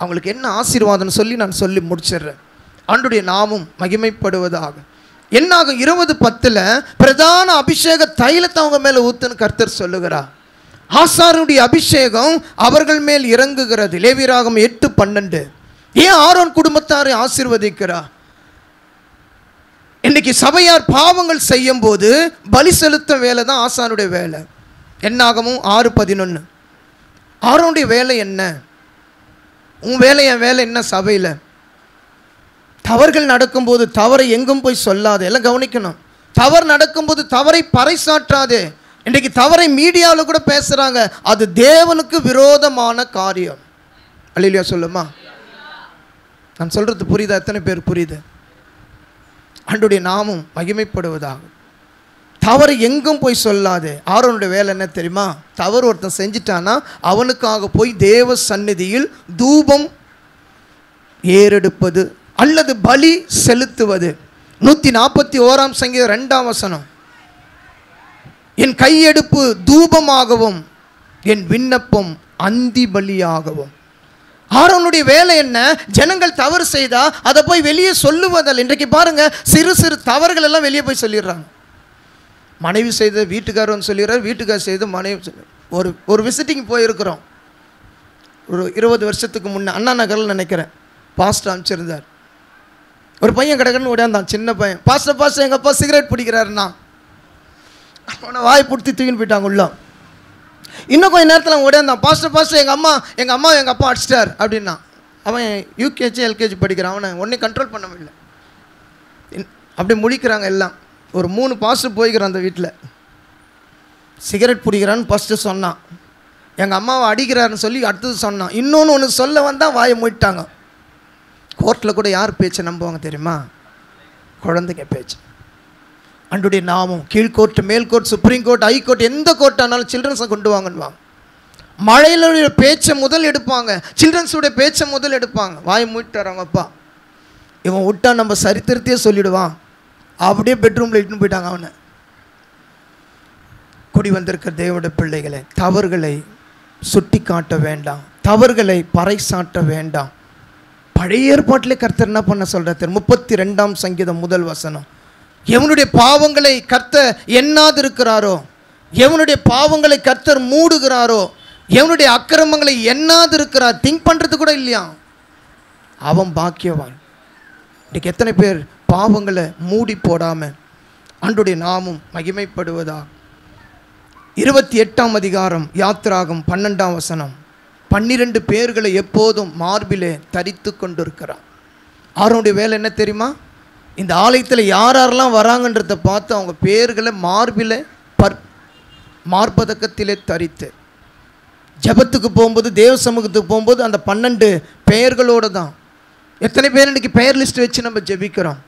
அவங்களுக்கு என்ன ஆசீர்வாதம் சொல்லி நான் சொல்லி முடிச்சிடுறேன். ஆண்டுடைய நாமும் மகிமைப்படுவதாக. என்னாகும் 20:10 பிரதான அபிஷேக தைலத்தை அவங்க மேலே ஊத்துன்னு கர்த்தர் சொல்லுகிறார். ஆசாருடைய அபிஷேகம் அவர்கள் மேல் இறங்குகிறது. லேவியராகமம் 8:12. ஏன் ஆரோன் குடும்பத்தாரை ஆசீர்வதிக்கிறார்? இன்னைக்கு சபையார் பாவங்கள் செய்யும் போது பலி செலுத்த வேலை தான் ஆசானுடைய வேலை. என்னாகமும் 6:11. ஆரோனுடைய வேலை என்ன? உன் வேலை என் வேலை என்ன? சபையில் தவறுகள் நடக்கும்போது தவறை எங்கும் போய் சொல்லாதே. எல்லாம் கவனிக்கணும். தவறு நடக்கும்போது தவறை பறைசாற்றாதே. இன்றைக்கு தவறை மீடியாவில் கூட பேசுகிறாங்க. அது தேவனுக்கு விரோதமான காரியம். அல்லேலூயா சொல்லுமா? நான் சொல்கிறது புரியுதா? எத்தனை பேர் புரியுது? ஆண்டவருடைய நாமம் மகிமைப்படுவதாக. தவறு எங்கும் போய் சொல்லாதே. ஆரோனுடைய வேலை என்ன தெரியுமா? தவறு ஒருத்தன் செஞ்சிட்டானா அவனுக்காக போய் தேவ சந்நிதியில் தூபம் ஏறெடுப்பது அல்லது பலி செலுத்துவது. 141 சங்கீதம் 2 வசனம். என் கையெடுப்பு தூபமாகவும் என் விண்ணப்பம் அந்தி பலியாகவும். ஆரோனுடைய வேலை என்ன? ஜனங்கள் தவறு செய்தா அதை போய் வெளியே சொல்லுவதில்லை. இன்றைக்கு பாருங்க, சிறு சிறு தவறுகள் எல்லாம் வெளியே போய் சொல்லிடுறாங்க. மனைவி செய்த வீட்டுக்காரன் சொல்லிடுறாரு, வீட்டுக்காரர் செய்த மனைவி. ஒரு விசிட்டிங் போயிருக்கிறோம் ஒரு 20 வருஷத்துக்கு முன்னே, அண்ணா நகரில் நினைக்கிறேன். பாஸ்டர் அனுப்பிச்சிருந்தார். ஒரு பையன் கிடக்குன்னு ஓடியாந்தான், சின்ன பையன். பாஸ்டர் எங்கள் அப்பா சிகரெட் பிடிக்கிறாருண்ணா. அவனை வாய் பிடிச்சி தூக்கின்னு போயிட்டாங்க உள்ள. இன்னும் கொஞ்சம் நேரத்தில் ஓடியாந்தான், பாஸ்டர் எங்கள் அம்மா எங்கள் அப்பா அடிச்சிட்டார் அப்படின்னா. அவன் யூகேஜி எல்கேஜி படிக்கிறான். அவனை ஒன்றையும் கண்ட்ரோல் பண்ண முடியல. அப்படி முழிக்கிறாங்க எல்லாம். ஒரு 3 பாஸ்டர் போய்க்கிறான் அந்த வீட்டில். சிகரெட் பிடிக்கிறான்னு ஃபஸ்ட்டு சொன்னான். எங்கள் அம்மாவை அடிக்கிறாருன்னு சொல்லி அடுத்தது சொன்னான். இன்னொன்று ஒன்று சொல்ல வந்தால் வாயை மூடிட்டாங்க. கோர்ட்டில் கூட யார் பேச்சை நம்புவாங்க தெரியுமா? குழந்தைங்க பேச்சு. அன்றைய நாமும் கீழ்கோர்ட், மேல் court, supreme court, high court, எந்த கோர்ட் ஆனாலும் சில்ட்ரன்ஸை கொண்டு வாங்கன்னுவாங்க. மழையிலுடைய பேச்சை முதல் எடுப்பாங்க, சில்ட்ரன்ஸுடைய பேச்சை முதல் எடுப்பாங்க. வாயை மூடிட்டார் அவங்க அப்பா. இவன் விட்டா நம்ம சரித்திரத்தையே சொல்லிவிடுவான். அப்படியே பெட்ரூமில் இட்டுன்னு போயிட்டாங்க அவனை. கூடி வந்திருக்கிற தேவனுடைய பிள்ளைகளை தவறுகளை சுட்டி காட்ட வேண்டாம், தவறுகளை பறைசாட்ட வேண்டாம். பழைய ஏற்பாட்டிலே கர்த்தர் என்ன பண்ண சொல்றார்? 32ஆம் சங்கீதம் முதல் வசனம். எவனுடைய பாவங்களை கர்த்தர் எண்ணாது இருக்கிறாரோ, எவனுடைய பாவங்களை கர்த்தர் மூடுகிறாரோ, எவனுடைய அக்கிரமங்களை எண்ணாது இருக்கிறார், திங்க் பண்றது கூட இல்லையா, அவன் பாக்கியவான். இன்றைக்கு எத்தனை பேர் பாவங்களை மூடி போடாம ஆண்டவருடைய நாமம் மகிமைப்படுவதா? 28ஆம் அதிகாரம் யாத்திராகம் 12ஆம் வசனம். 12 பேர்களை எப்போதும் மார்பிலே தரித்து கொண்டிருக்கிறான். ஆரோனுடைய வேலை என்ன தெரியுமா? இந்த ஆலயத்தில் யார் யாரெல்லாம் வராங்கன்றதை பார்த்து அவங்க பேர்களை மார்பிலே மார்பதக்கத்திலே தரித்து, ஜபத்துக்கு போகும்போது, தேவ சமூகத்துக்கு போகும்போது அந்த 12 பெயர்களோடு தான். எத்தனை பேர் இன்றைக்கி பெயர் லிஸ்ட் வச்சு நம்ம ஜெபிக்கிறோம்?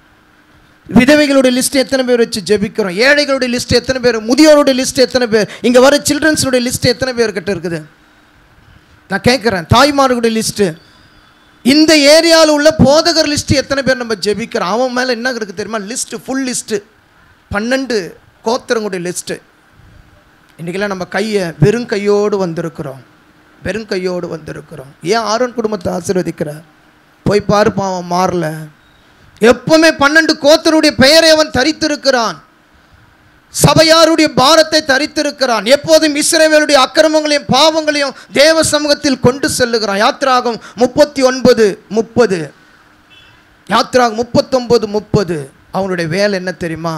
விதவைகளுடைய லிஸ்ட் எத்தனை பேர் வச்சு ஜெபிக்கிறோம்? ஏழைகளுடைய லிஸ்ட் எத்தனை பேர்? முதியோருடைய லிஸ்ட் எத்தனை பேர்? இங்கே வர சில்ட்ரன்ஸுடைய லிஸ்ட் எத்தனை பேர்கிட்ட இருக்குது? நான் கேட்குறேன், தாய்மார்களுடைய லிஸ்ட்டு, இந்த ஏரியாவில் உள்ள போதகர் லிஸ்ட்டு எத்தனை பேர் நம்ம ஜெபிக்கிறோம்? அவன் மேலே என்ன இருக்குது தெரியுமா? லிஸ்ட்டு, ஃபுல் லிஸ்ட்டு, 12 கோத்திரங்களுடைய லிஸ்ட்டு. இன்றைக்கெல்லாம் நம்ம கையை வெறும் கையோடு வந்திருக்கிறோம், வெறும் கையோடு வந்திருக்கிறோம். ஏன் ஆரோன் குடும்பத்தை ஆசீர்வதிக்கிறார்? போய் பாருப்பா, அவன் மாறல. எப்பவுமே 12 கோத்தருடைய பெயரை அவன் தரித்திருக்கிறான், சபையாருடைய பாரத்தை தரித்திருக்கிறான். எப்போதும் இஸ்ரவேலுடைய அக்கிரமங்களையும் பாவங்களையும் தேவ சமூகத்தில் கொண்டு செல்லுகிறான். யாத்திராகம் 39:30, யாத்திராகம் 39:30. அவனுடைய வேலை என்ன தெரியுமா?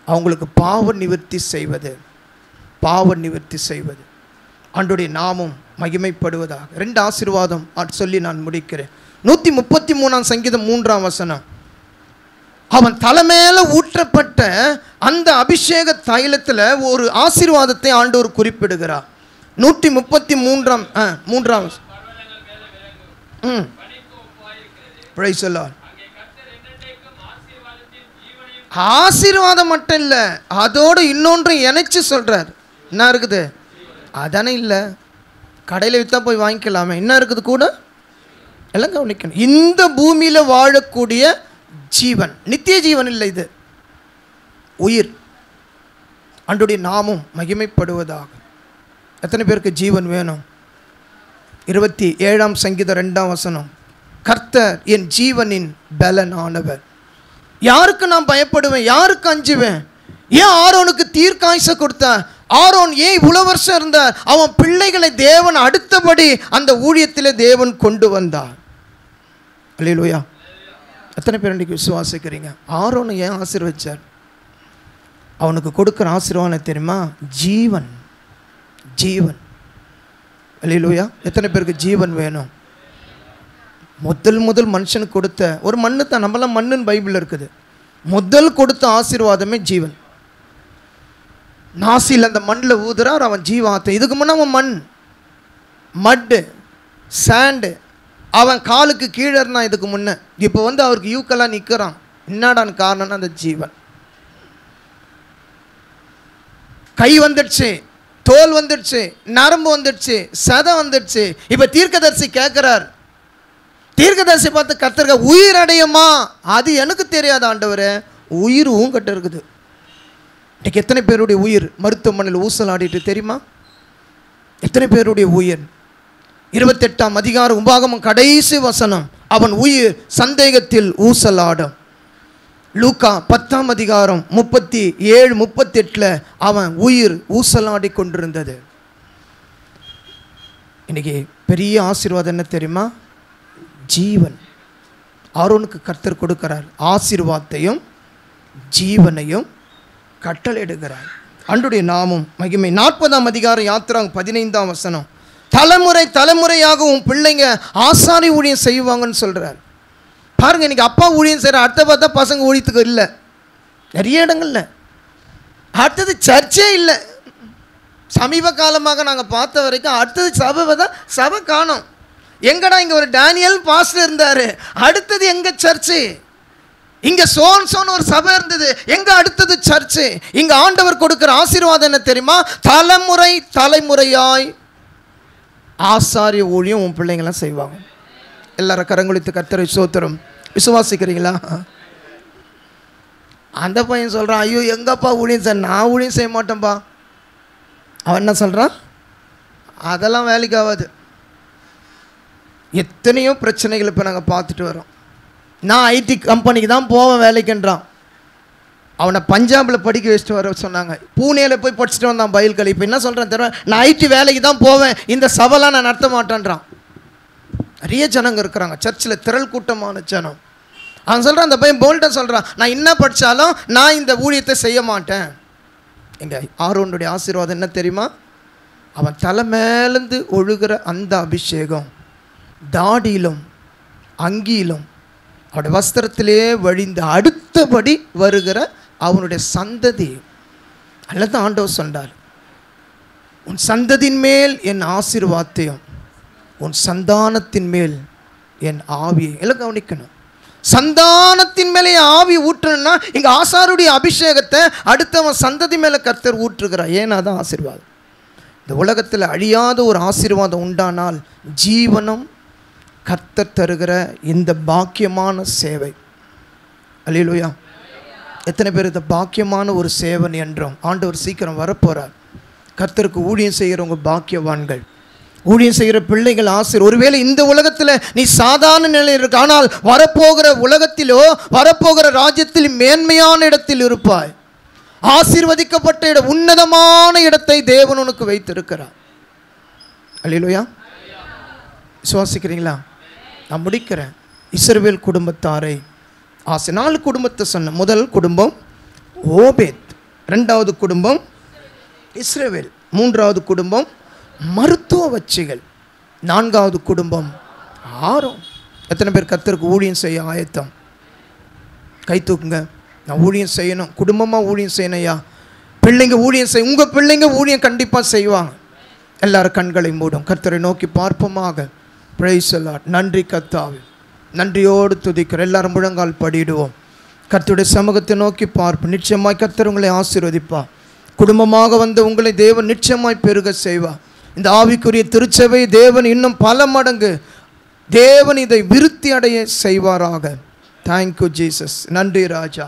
அவங்களுக்கு பாவ நிவர்த்தி செய்வது, பாவ நிவர்த்தி செய்வது. ஆண்டவருடைய நாமம் மகிமைப்படுவதாக. 2 ஆசீர்வாதம் சொல்லி நான் முடிக்கிறேன். 133ஆம் சங்கீதம் 3ஆம் வசனம். அவன் தலைமையில ஊற்றப்பட்ட அந்த அபிஷேக தைலத்தில் ஒரு ஆசீர்வாதத்தை ஆண்டவர் குறிப்பிடுகிறார். 133ஆம் 3ஆம் பிரைஸ் தி லார்ட். ஆசீர்வாதம் மட்டும் இல்லை, அதோடு இன்னொன்று இணைச்சு சொல்றார். என்ன இருக்குது? அதானே இல்லை, கடையில் விற்றா போய் வாங்கிக்கலாமே. என்ன இருக்குது கூட? எல்லாம் கவனிக்கணும். இந்த பூமியில் வாழக்கூடிய ஜீவன், நித்திய ஜீவன் இல்லை, இது உயிர். ஆண்டவருடைய நாமம் மகிமைப்படுவதாக. எத்தனை பேருக்கு ஜீவன் வேணும்? 27ஆம் சங்கீதம் 2ஆம் வசனம். கர்த்தர் என் ஜீவனின் பலனானவர். யாருக்கு நான் பயப்படுவேன்? யாருக்கு அஞ்சுவேன்? ஏன் ஆரோனுக்கு தீர்க்காயுசை கொடுத்தார்? ஆரோன் ஏன் இவ்வளவு வருஷம் இருந்தார்? அவன் பிள்ளைகளை தேவன் அடுத்தபடி அந்த ஊழியத்திலே தேவன் கொண்டு வந்தார். அல்லேலூயா. எத்தனை பேர் இன்றைக்கு விசுவாசிக்கிறீங்க? ஆரோனை ஏன் ஆசீர்வதிச்சார்? அவனுக்கு கொடுக்குற ஆசீர்வாதம் தெரியுமா? ஜீவன், ஜீவன். அல்லேலூயா. எத்தனை பேருக்கு ஜீவன் வேணும்? முதல் மனுஷனுக்கு கொடுத்த ஒரு மண்ணு தான். நம்மளாம் மண்ணுன்னு பைபிள் இருக்குது. முதல் கொடுத்த ஆசீர்வாதமே ஜீவன். நாசியில் அந்த மண்ணில் ஊதுறார், அவன் ஜீவாத்தை. இதுக்கு முன்னே அவன் மண், மட்டு, சாண்டு, அவன் காலுக்கு கீழே இருந்தான் இதுக்கு முன்னே. இப்போ அவருக்கு யூக்கெல்லாம் நிற்கிறான். என்னடான்னு காரணம்னா அந்த ஜீவன். கை வந்துடுச்சு, தோல் வந்துடுச்சு, நரம்பு வந்துடுச்சு, சதை வந்துடுச்சு. இப்போ தீர்க்கதரிசி கேட்குறார். தீர்க்கதரிசி பார்த்து கர்த்தர் உயிர் அடையுமா? அது எனக்கு தெரியாது ஆண்டவரே, உயிர் உங்ககிட்ட இருக்குது. இன்றைக்கு எத்தனை பேருடைய உயிர் மருத்துவமனையில் ஊசலாடிட்டு தெரியுமா? எத்தனை பேருடைய உயிர்? 28ஆம் அதிகாரம் உபாகமம் கடைசி வசனம். அவன் உயிர் சந்தேகத்தில் ஊசலாடும். லூக்கா 10ஆம் அதிகாரம் 37-38 அவன் உயிர் ஊசலாடி கொண்டிருந்தது. இன்னைக்கு பெரிய ஆசீர்வாதம் என்ன தெரியுமா? ஜீவன். ஆரோனுக்கு கர்த்தர் கொடுக்கிறார் ஆசீர்வாதத்தையும் ஜீவனையும் கட்டளையிடுகிறார். ஆண்டவருடைய நாமம் மகிமை. 40ஆம் அதிகாரம் யாத்திராகம் 15ஆம் வசனம். தலைமுறை தலைமுறையாக உன் பிள்ளைங்க ஆசாரி ஊழியம் செய்வாங்கன்னு சொல்கிறார். பாருங்க, இன்னைக்கு அப்பா ஊழியம் செய்கிற, அடுத்த பார்த்தா பசங்க ஊழியத்துக்கு இல்லை, நிறைய இடங்கள்ல. அடுத்தது சர்ச்சே இல்லை. சமீப காலமாக நாங்கள் பார்த்த வரைக்கும் அடுத்தது சபை தான். சபை காணோம். எங்கடா இங்கே ஒரு டேனியல் பாஸ்டர் இருந்தார், அடுத்தது எங்க சர்ச்சு? இங்கே சோன் ஒரு சபை இருந்தது, எங்க அடுத்தது சர்ச்சு? இங்கே ஆண்டவர் கொடுக்குற ஆசீர்வாதம் என்ன தெரியுமா? தலைமுறை தலைமுறையாய் ஆசாரிய ஊழியம் உன் பிள்ளைங்களாம் செய்வாங்க. எல்லாரும் கரங்குளித்து கர்த்தரை ஸ்தோத்திரம். விசுவாசிக்கிறீங்களா? அந்த பையன் சொல்கிறான், ஐயோ எங்கப்பா ஊழியம் சார், நான் ஊழியம் செய்ய மாட்டேன்ப்பா. அவன் என்ன சொல்கிறான்? அதெல்லாம் வேலைக்கு ஆகாது. எத்தனையோ பிரச்சனைகள் இப்போ நாங்கள் பார்த்துட்டு வரோம். நான் ஐடி கம்பெனிக்கு தான் போவேன் வேலைக்குன்றான். அவனை பஞ்சாபில் படிக்க வச்சுட்டு வர சொன்னாங்க. பூனேயில் போய் படிச்சுட்டு வந்தான் பயில்கள். இப்போ என்ன சொல்கிறேன் தெரியுமா? நான் ஐடி வேலைக்கு தான் போவேன், இந்த சபைலாம் நான் நடத்த மாட்டேன்றான். நிறைய ஜனங்க இருக்கிறாங்க சர்ச்சில், திரள் கூட்டமான ஜனம். அவன் சொல்கிறான், அந்த பையன் போல்ட்டாக சொல்கிறான், நான் என்ன படித்தாலும் நான் இந்த ஊழியத்தை செய்ய மாட்டேன். எங்கள் ஆரோனுடைய ஆசீர்வாதம் என்ன தெரியுமா? அவன் தலை மேலேருந்து ஒழுகிற அந்த அபிஷேகம் தாடியிலும் அங்கியிலும் அவனுடைய வஸ்திரத்திலே வழிந்து அடுத்தபடி வருகிற அவனுடைய சந்ததி. அல்லது ஆண்டவர் சொன்னார், உன் சந்ததியின் மேல் என் ஆசீர்வாதத்தையும் உன் சந்தானத்தின் மேல் என் ஆவியை எல்லாம் கவனிக்கணும். சந்தானத்தின் மேலே ஆவி ஊற்றணும்னா இங்கே ஆசாருடைய அபிஷேகத்தை அடுத்தவன் சந்ததி மேலே கர்த்தர் ஊற்றுகிறார். ஏன்னா தான் ஆசீர்வாதம். இந்த உலகத்தில் அழியாத ஒரு ஆசீர்வாதம் உண்டானால் ஜீவனம் கர்த்தர் தருகிற இந்த பாக்கியமான சேவை. அல்லேலூயா. எத்தனை பேர் இந்த பாக்கியமான ஒரு சேவன் என்றும் ஆண்டவர் சீக்கிரம் வரப்போகிறார். கர்த்தருக்கு ஊழியம் செய்கிறவங்க பாக்கியவான்கள், ஊழியம் செய்கிற பிள்ளைகள் ஆசீர். ஒருவேளை இந்த உலகத்தில் நீ சாதாரண நிலையில் இருக்க, ஆனால் வரப்போகிற உலகத்திலோ வரப்போகிற ராஜ்யத்தில் மேன்மையான இடத்தில் இருப்பாய். ஆசீர்வதிக்கப்பட்ட இடம், உன்னதமான இடத்தை தேவன் உனக்கு வைத்திருக்கிறார். அல்லேலூயா. விசுவாசிக்கிறீங்களா? நான் முடிக்கிறேன். இஸ்ரவேல் குடும்பத்தாரை ஆசை 4 குடும்பத்தை சொன்ன. முதல் குடும்பம் ஓபேத், 2வது குடும்பம் இஸ்ரவேல், 3வது குடும்பம் மருத்துவ வச்சிகள், 4வது குடும்பம் ஆரோன். எத்தனை பேர் கர்த்தருக்கு ஊழியம் செய்ய ஆயத்தம்? கை தூக்குங்க. நான் ஊழியம் செய்யணும், குடும்பமாக ஊழியம் செய்யணும். ஐயா, பிள்ளைங்க ஊழியம் செய்ய, உங்கள் பிள்ளைங்க ஊழியம் கண்டிப்பாக செய்வாங்க. எல்லாரும் கண்களை மூடும், கர்த்தரை நோக்கி பார்ப்போமாக. Praise the Lord. நன்றி கர்த்தாவே, நன்றியோடு துதிக்கிற எல்லாரும் முழங்கால் படிடுவோம். கர்த்தருடைய சமூகத்தை நோக்கி பார்ப்போம். நிச்சயமாய் கர்த்தர் உங்களை ஆசீர்வதிப்பார். குடும்பமாக வந்து உங்களை தேவன் நிச்சயமாய் பெருக செய்வார். இந்த ஆவிக்குரிய திருச்சபை தேவன் இன்னும் பல மடங்கு தேவன் இதை விருத்தி அடைய செய்வாராக. Thank you Jesus. நன்றி ராஜா.